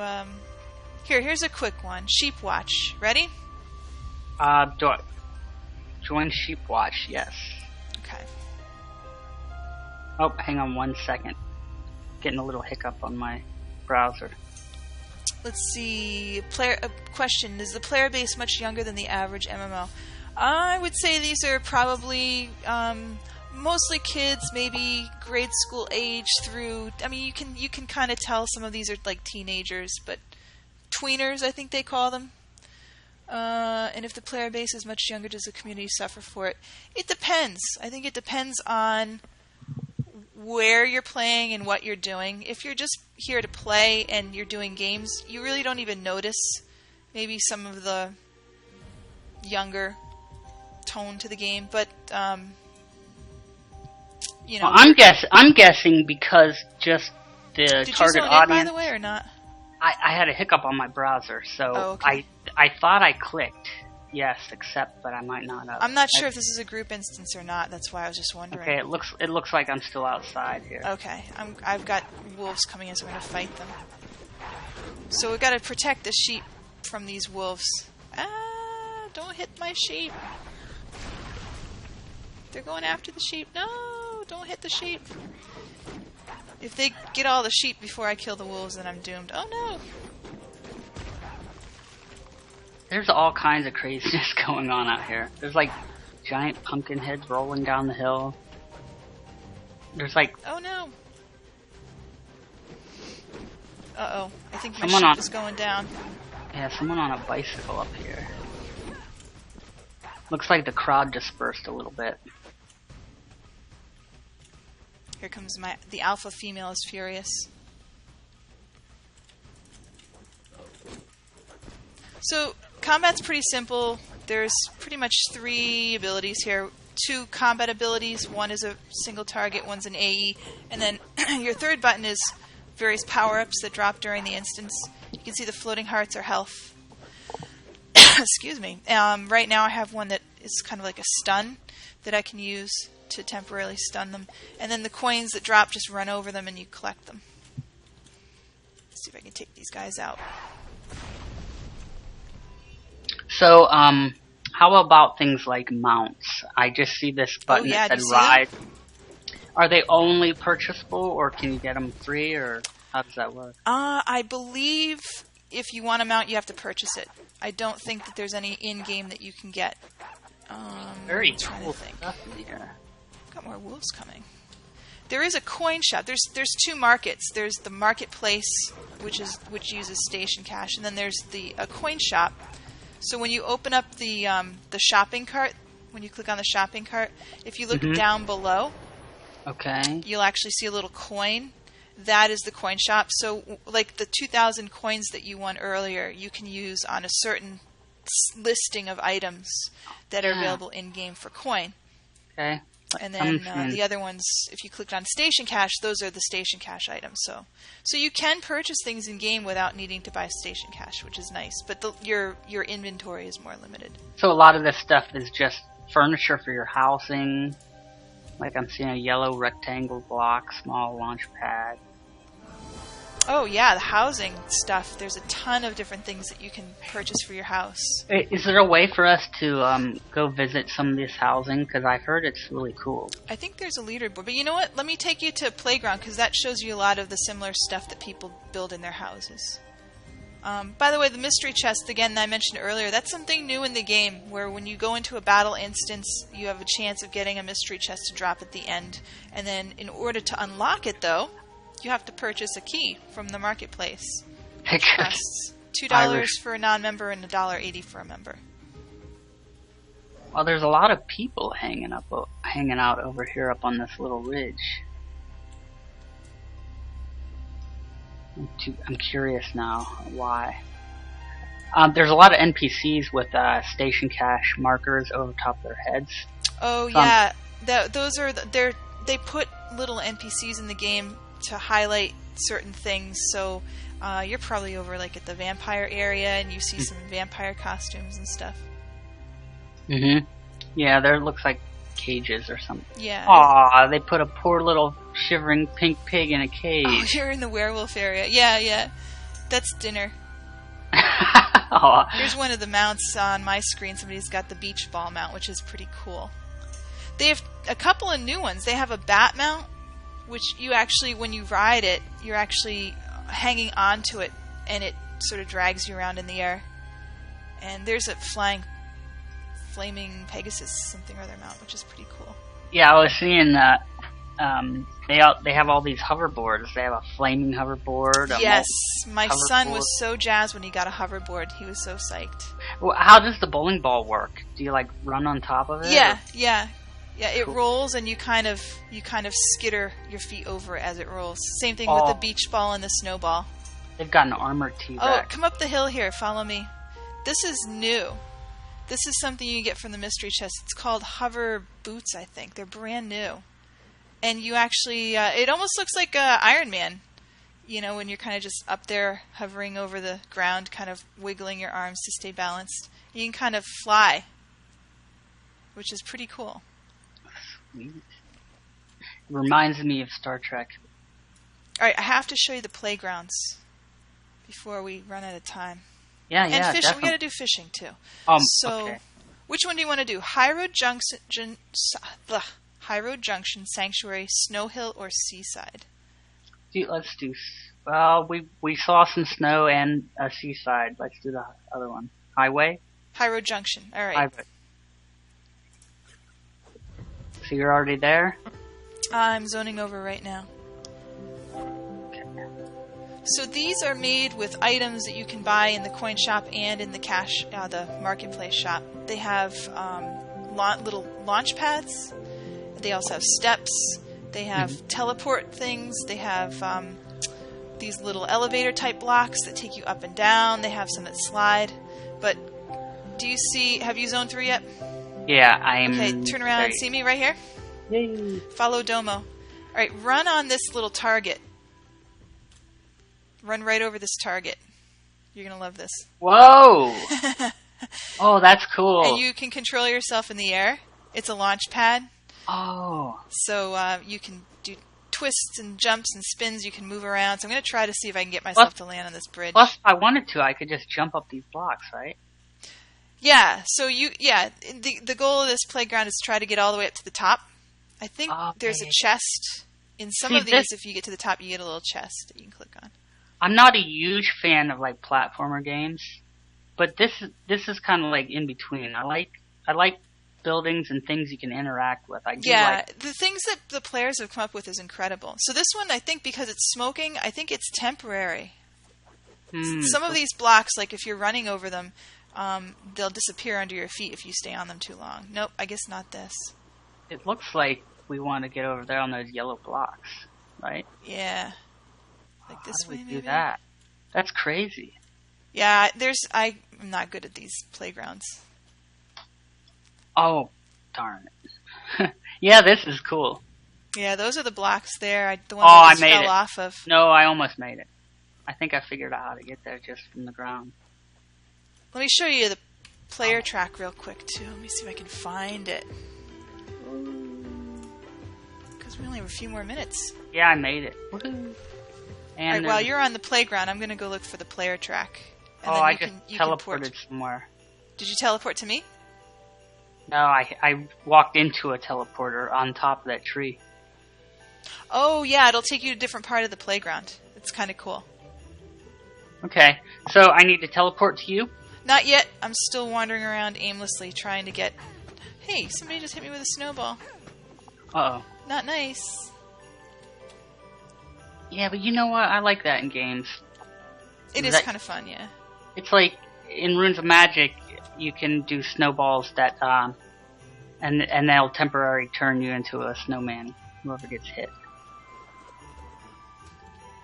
here's a quick one. Sheep Watch. Ready? Join Sheep Watch, yes. Okay. Oh, hang on 1 second. Getting a little hiccup on my browser. Let's see. Question. Is the player base much younger than the average MMO? I would say these are probably mostly kids, maybe grade school age through. I mean, you can kind of tell some of these are like teenagers, but tweeners, I think they call them. And if the player base is much younger, does the community suffer for it? It depends. I think it depends on where you're playing and what you're doing. If you're just here to play and you're doing games, you really don't even notice maybe some of the younger tone to the game, but Well, I'm guessing because just the Did target you zone audience. in, by the way, or not? I had a hiccup on my browser, so I thought I clicked yes, accept, but I might not have. I'm not sure if this is a group instance or not. That's why I was just wondering. Okay, it looks like I'm still outside here. Okay, I've got wolves coming in, so I'm going to fight them. So we've got to protect the sheep from these wolves. Ah, don't hit my sheep. They're going after the sheep. No, don't hit the sheep. If they get all the sheep before I kill the wolves, then I'm doomed. Oh no! There's all kinds of craziness going on out here. There's like giant pumpkin heads rolling down the hill. There's like... Oh no! Uh-oh. I think my sheep is going down. Yeah, someone on a bicycle up here. Looks like the crowd dispersed a little bit. Here comes the alpha female is furious. So, combat's pretty simple. There's pretty much 3 abilities here. 2 combat abilities. One is a single target, one's an AE. And then your third button is various power-ups that drop during the instance. You can see the floating hearts are health. Excuse me. Right now I have one that is kind of like a stun that I can use to temporarily stun them. And then the coins that drop, just run over them and you collect them. Let's see if I can take these guys out. So, how about things like mounts? I just see this button that said ride. Are they only purchasable, or can you get them free, or how does that work? I believe if you want a mount, you have to purchase it. I don't think that there's any in-game that you can get. Very cool stuff in here. Got more wolves coming. There is a coin shop. There's two markets. There's the marketplace, which uses station cash, and then there's a coin shop. So when you open up the shopping cart, when you click on the shopping cart, if you look down below, okay, you'll actually see a little coin. That is the coin shop. So like the 2,000 coins that you won earlier, you can use on a certain listing of items that are available in-game for coin. Okay. And then the other ones, if you clicked on station cash, those are the station cash items. So you can purchase things in game without needing to buy station cash, which is nice. But your inventory is more limited. So a lot of this stuff is just furniture for your housing. Like I'm seeing a yellow rectangle block, small launch pad. Oh yeah, the housing stuff. There's a ton of different things that you can purchase for your house. Is there a way for us to go visit some of this housing? Because I've heard it's really cool. I think there's a leaderboard. But you know what? Let me take you to Playground, because that shows you a lot of the similar stuff that people build in their houses. By the way, the mystery chest, again, I mentioned earlier, that's something new in the game, where when you go into a battle instance, you have a chance of getting a mystery chest to drop at the end. And then in order to unlock it, though, you have to purchase a key from the marketplace. It costs $2 for a non-member and $1.80 for a member. Well, there's a lot of people hanging out over here up on this little ridge. I'm curious now why. There's a lot of NPCs with station cash markers over top of their heads. Oh yeah, those are they put little NPCs in the game to highlight certain things. So you're probably over like at the vampire area, and you see some vampire costumes and stuff. Yeah, there looks like cages or something. Yeah. Aw, they put a poor little shivering pink pig in a cage. Oh, you're in the werewolf area. Yeah. That's dinner. Here's one of the mounts on my screen. Somebody's got the beach ball mount, which is pretty cool. They have a couple of new ones. They have a bat mount, which you actually, when you ride it, you're actually hanging onto it, and it sort of drags you around in the air. And there's a flaming Pegasus something or other mount, which is pretty cool. Yeah, I was seeing that they have all these hoverboards. They have a flaming hoverboard. Yes, my son was so jazzed when he got a hoverboard. He was so psyched. Well, how does the bowling ball work? Do you like run on top of it? Yeah. It rolls, and you kind of skitter your feet over it as it rolls. Same thing with the beach ball and the snowball. They've got an armored T-Rex. Oh, come up the hill here. Follow me. This is new. This is something you get from the mystery chest. It's called hover boots, I think. They're brand new. And you actually, it almost looks like Iron Man. You know, when you're kind of just up there hovering over the ground, kind of wiggling your arms to stay balanced. You can kind of fly, which is pretty cool. Sweet. It reminds me of Star Trek. All right, I have to show you the playgrounds before we run out of time. Yeah, and fishing. Definitely. We got to do fishing too. Okay. Which one do you want to do? High Road Junction, Sanctuary, Snow Hill, or Seaside? Let's do. Well, we saw some snow and a seaside. Let's do the other one. Highway. High Road Junction. All right. Highway. So you're already there? I'm zoning over right now. So these are made with items that you can buy in the coin shop and in the the marketplace shop. They have little launch pads. They also have steps. They have teleport things. They have these little elevator type blocks that take you up and down. They have some that slide. But have you zoned through yet? Yeah, I'm. Okay, turn around and see me right here. Yay. Follow Domo. All right, run on this little target. Run right over this target. You're going to love this. Whoa! Oh, that's cool. And you can control yourself in the air. It's a launch pad. Oh. So you can do twists and jumps and spins you can move around. So I'm going to try to see if I can get myself to land on this bridge. Plus, if I wanted to, I could just jump up these blocks, right? Yeah, so the goal of this playground is to try to get all the way up to the top. I think there's a chest in some of these. If you get to the top, you get a little chest that you can click on. I'm not a huge fan of like platformer games, but this is kind of like in between. I like buildings and things you can interact with. The things that the players have come up with is incredible. So this one, I think, because it's smoking, I think it's temporary. Some of these blocks, like if you're running over them, they'll disappear under your feet if you stay on them too long. Nope, I guess not this. It looks like we want to get over there on those yellow blocks, right? Yeah. Like this way, maybe? Do that? That's crazy. Yeah, I'm not good at these playgrounds. Oh, darn it. Yeah, this is cool. Yeah, those are the blocks there. The ones I fell off of. No, I almost made it. I think I figured out how to get there just from the ground. Let me show you the player track real quick, too. Let me see if I can find it. Because we only have a few more minutes. Yeah, I made it. Woohoo. And all right, while you're on the playground, I'm going to go look for the player track. And then I just teleported somewhere. Did you teleport to me? No, I walked into a teleporter on top of that tree. Oh, yeah, it'll take you to a different part of the playground. It's kind of cool. Okay, so I need to teleport to you? Not yet. I'm still wandering around aimlessly trying to get... Hey, somebody just hit me with a snowball. Uh-oh. Not nice. Yeah, but you know what? I like that in games. It is kind of fun, yeah. It's like, in Runes of Magic, you can do snowballs that, and they'll temporarily turn you into a snowman, whoever gets hit.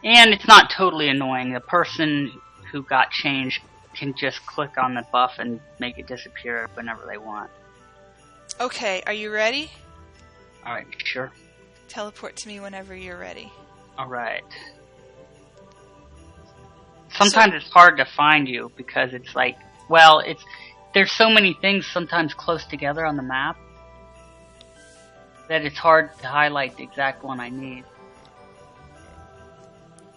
And it's not totally annoying. The person who got changed can just click on the buff and make it disappear whenever they want. Okay, are you ready? Alright, sure. Teleport to me whenever you're ready. Alright. Sometimes it's hard to find you because it's like, well, there's so many things sometimes close together on the map that it's hard to highlight the exact one I need.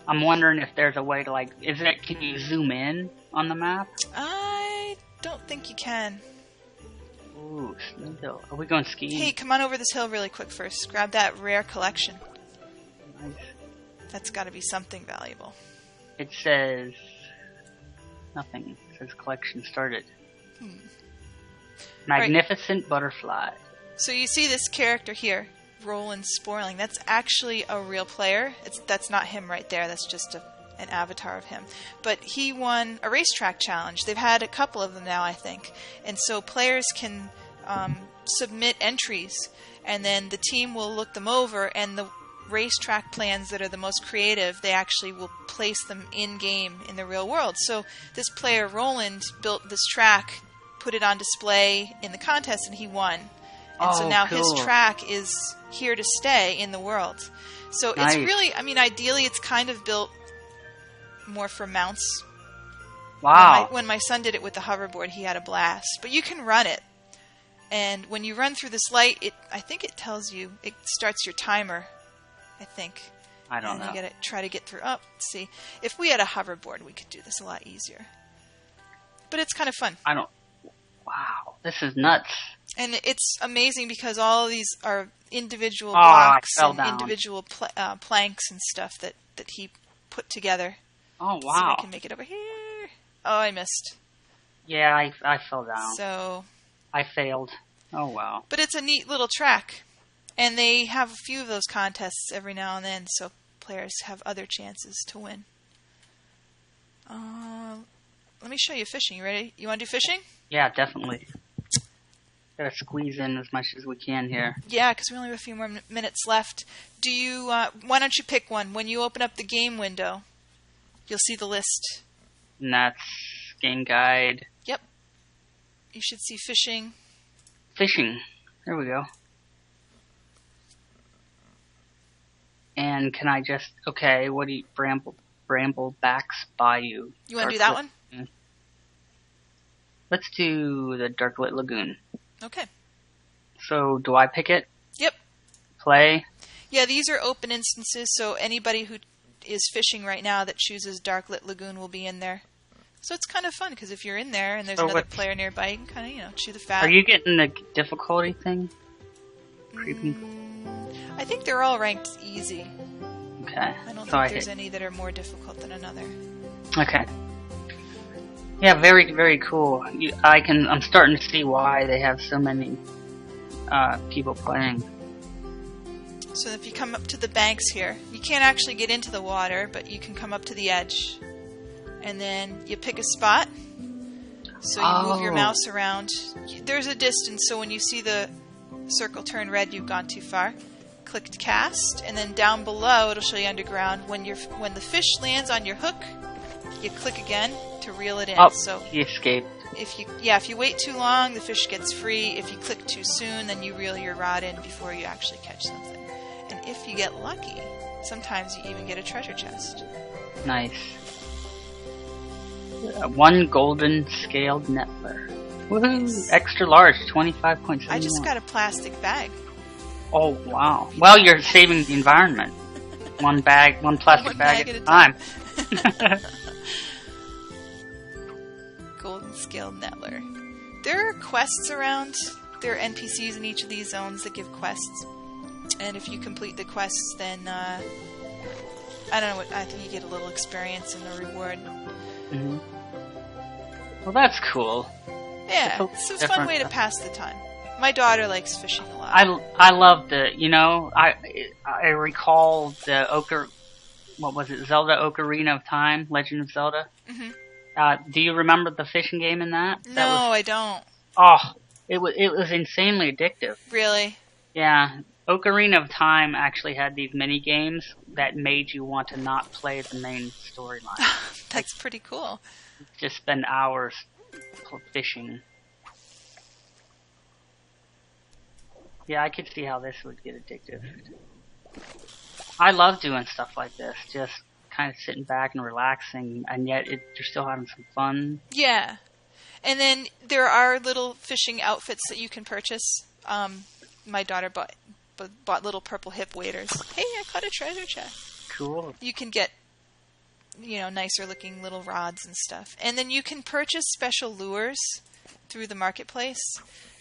I'm wondering if there's a way to can you zoom in on the map? I don't think you can. Ooh, snow hill. Are we going skiing? Hey, come on over this hill really quick first. Grab that rare collection. Nice. That's got to be something valuable. It says nothing. It says collection started. Magnificent butterfly. So you see this character here, Roland Sporling. That's actually a real player. That's not him right there. That's just an avatar of him. But he won a racetrack challenge. They've had a couple of them now, I think. And so players can submit entries, and then the team will look them over, and the racetrack plans that are the most creative, they actually will place them in-game in the real world. So this player, Roland, built this track, put it on display in the contest, and he won. And so now his track is here to stay in the world. So it's really, ideally it's kind of built more for mounts. Wow. When my son did it with the hoverboard, he had a blast. But you can run it. And when you run through this light, I think it tells you, it starts your timer, I think. I don't know. And you gotta try to get through. Oh, let's see. If we had a hoverboard, we could do this a lot easier. But it's kind of fun. Wow, this is nuts. And it's amazing because all of these are individual blocks and individual planks and stuff that he put together. Oh, wow. So I can make it over here. Oh, I missed. Yeah, I fell down. So I failed. Oh, wow. But it's a neat little track. And they have a few of those contests every now and then, so players have other chances to win. Let me show you fishing. You ready? You want to do fishing? Yeah, definitely. Gotta squeeze in as much as we can here. Yeah, because we only have a few more minutes left. Do you? Why don't you pick one? When you open up the game window, you'll see the list. And that's game guide. Yep. You should see fishing. Fishing. There we go. And can I just... Okay, what do you... Bramblebacks Bayou. You want to do that one? Let's do the Darklit Lagoon. Okay. So, do I pick it? Yep. Play? Yeah, these are open instances, so anybody who is fishing right now that chooses Darklit Lagoon will be in there. So it's kind of fun, because if you're in there and there's another player nearby, you can kind of, chew the fat. Are you getting the difficulty thing? Creeping? I think they're all ranked easy. Okay. I don't think there's any that are more difficult than another. Okay. Yeah, very, very cool. I'm starting to see why they have so many people playing. So if you come up to the banks here, you can't actually get into the water, but you can come up to the edge. And then you pick a spot. So you move your mouse around. There's a distance, so when you see the circle turn red, you've gone too far. Click cast, and then down below it'll show you underground. When the fish lands on your hook, you click again to reel it in. Oh, so you escaped. If you wait too long, the fish gets free. If you click too soon, then you reel your rod in before you actually catch something. And if you get lucky, sometimes you even get a treasure chest. Nice. One golden scaled nettler. Woohoo! Nice. Extra large, 25.7. I just got a plastic bag. Oh, wow. Well, you're saving the environment. One plastic bag at a time. Golden scaled nettler. There are quests around. There are NPCs in each of these zones that give quests. And if you complete the quests, then I don't know I think you get a little experience in the reward. Mm-hmm. Well, that's cool. Yeah, it's a fun way to pass the time. My daughter likes fishing a lot. I love I recall the Zelda Ocarina of Time, Legend of Zelda. Mm-hmm. Do you remember the fishing game in that? No, I don't. Oh, it was insanely addictive. Really? Yeah. Ocarina of Time actually had these mini games that made you want to not play the main storyline. That's pretty cool. Just spend hours fishing. Yeah, I could see how this would get addictive. I love doing stuff like this, just kind of sitting back and relaxing, and yet you're still having some fun. Yeah. And then there are little fishing outfits that you can purchase. My daughter bought little purple hip waders. Hey, I caught a treasure chest. Cool. You can get, nicer looking little rods and stuff. And then you can purchase special lures through the marketplace.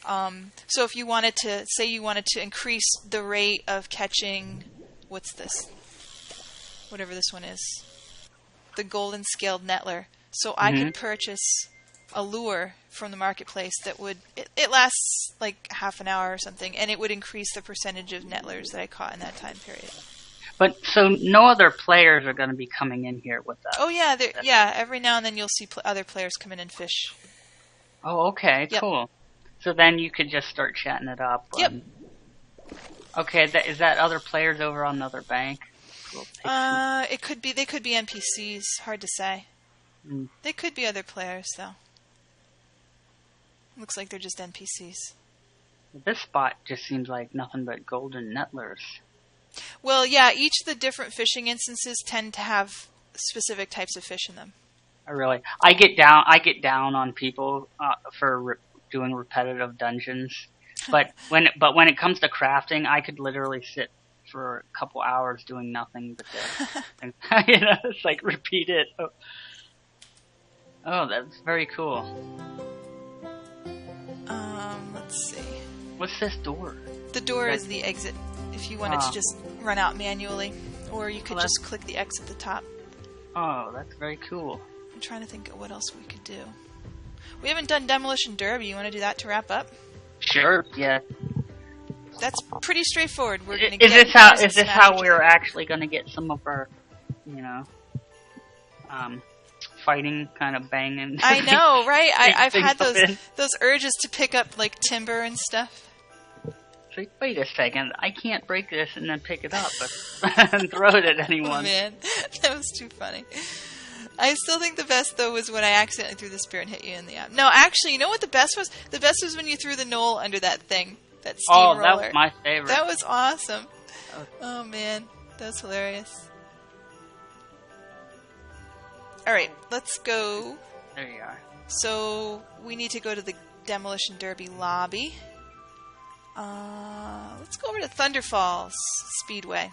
So if you wanted to increase the rate of catching, what's this? Whatever this one is. The golden scaled nettler. So I could purchase a lure from the marketplace that it lasts like half an hour or something, and it would increase the percentage of nettlers that I caught in that time period. But so no other players are going to be coming in here with us. Oh yeah, every now and then you'll see other players come in and fish. Oh, okay, yep. Cool. So then you could just start chatting it up. Yep. Okay, is that other players over on the other bank? It could be. They could be NPCs. Hard to say. They could be other players though. Looks like they're just NPCs. This spot just seems like nothing but golden nettlers. Well, yeah, each of the different fishing instances tend to have specific types of fish in them. I get down on people for doing repetitive dungeons, but when it comes to crafting, I could literally sit for a couple hours doing nothing but this. It's like repeat it. Oh, that's very cool. Let's see. What's this door? The door is the exit. If you wanted to just run out manually, or you could just click the X at the top. Oh, that's very cool. I'm trying to think of what else we could do. We haven't done Demolition Derby. You want to do that to wrap up? Sure. Yeah. That's pretty straightforward. We're going to Is this how we're actually going to get some of our, fighting kind of banging? I know, right? I've had those urges to pick up like timber and stuff. It's like, wait a second, I can't break this and then pick it up and throw it at anyone. Oh, man, that was too funny. I still think the best, though, was when I accidentally threw the spear and hit you in the eye. No, actually, you know what the best was? The best was when you threw the knoll under that thing, that steamroller. Oh, that was my favorite. That was awesome. Oh, man, that was hilarious. All right, let's go. There you are. So we need to go to the Demolition Derby lobby. Let's go over to Thunder Falls Speedway.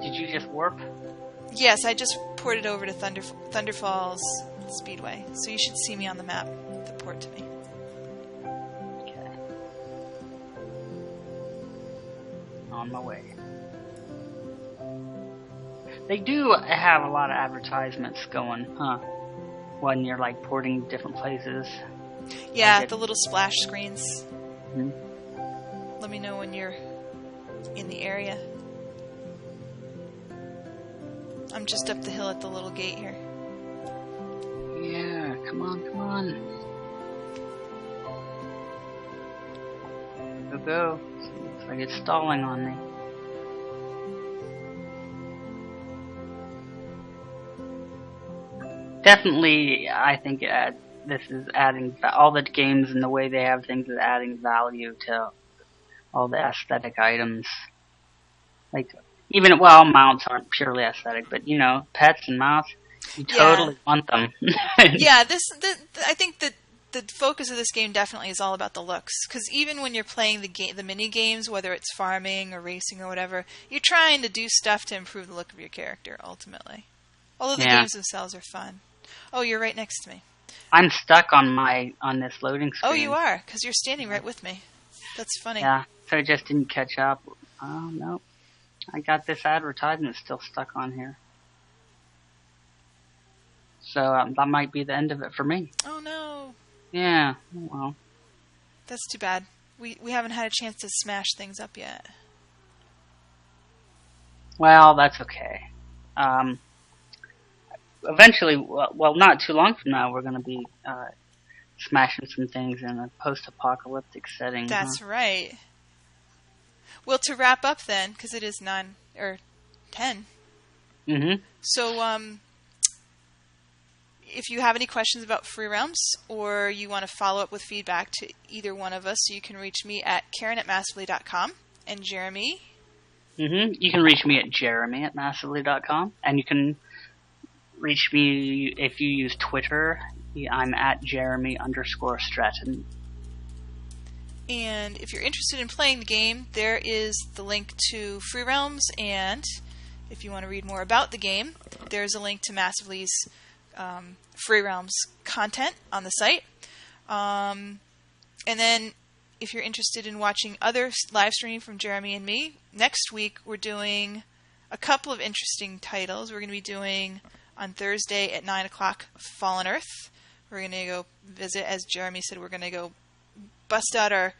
Did you just warp? Yes, I just ported over to Thunder Falls Speedway, so you should see me on the map. The port to me. Okay. On my way. They do have a lot of advertisements going, huh? When you're like porting different places. Yeah, the little splash screens. Mm-hmm. Let me know when you're in the area. I'm just up the hill at the little gate here. Yeah, come on, come on. Go, go. Looks like it's stalling on me. Definitely, I think this is adding, all the games and the way they have things is adding value to all the aesthetic items. Like, even, well, mounts aren't purely aesthetic, but, you know, pets and mounts, you totally want them. Yeah, I think that the focus of this game definitely is all about the looks. Because even when you're playing the mini games, whether it's farming or racing or whatever, you're trying to do stuff to improve the look of your character, ultimately. Although the games themselves are fun. Oh, you're right next to me. I'm stuck on this loading screen. Oh, you are, because you're standing right with me. That's funny. Yeah, so I just didn't catch up. Oh, no. I got this advertisement still stuck on here. So that might be the end of it for me. Oh, no. Yeah, well. That's too bad. We haven't had a chance to smash things up yet. Well, that's okay. Eventually, well, not too long from now, we're going to be smashing some things in a post-apocalyptic setting. That's right. Well, to wrap up then, because it is 9 or 10. Mm-hmm. So, if you have any questions about Free Realms, or you want to follow up with feedback to either one of us, you can reach me at Karen@massively.com, and Jeremy. Mm-hmm. You can reach me at Jeremy@massively.com, and you can reach me if you use Twitter. I'm at Jeremy_Stratton. And if you're interested in playing the game, there is the link to Free Realms, and if you want to read more about the game, there's a link to Massively's Free Realms content on the site. And then if you're interested in watching other live streaming from Jeremy and me, next week we're doing a couple of interesting titles. We're going to be doing on Thursday at 9 o'clock Fallen Earth. We're going to go visit, as Jeremy said, we're going to go bust out our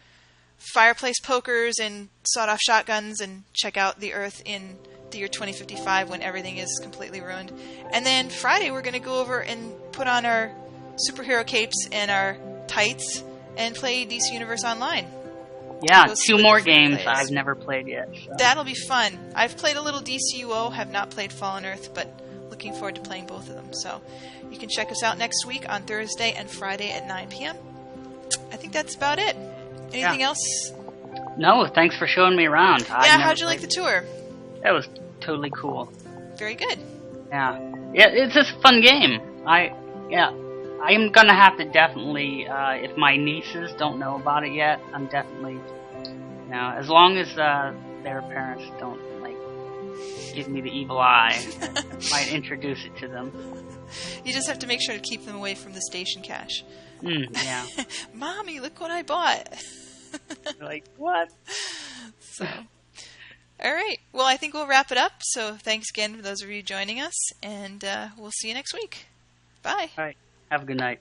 fireplace pokers and sawed-off shotguns and check out the Earth in the year 2055 when everything is completely ruined. And then Friday we're going to go over and put on our superhero capes and our tights and play DC Universe Online. Yeah, 2 more games I've never played yet. So. That'll be fun. I've played a little DCUO, have not played Fallen Earth, but looking forward to playing both of them. So you can check us out next week on Thursday and Friday at 9 p.m. I think that's about it. Anything else? No, thanks for showing me around. Yeah, how'd you like the tour? That was totally cool. Very good. Yeah, it's just a fun game. I'm gonna have to definitely, if my nieces don't know about it yet, I'm definitely, as long as their parents don't give me the evil eye, might introduce it to them. You just have to make sure to keep them away from the station cache. Yeah. Mommy, look what I bought. Like, what? So, all right. Well, I think we'll wrap it up. So thanks again for those of you joining us, and we'll see you next week. Bye. All right. Have a good night.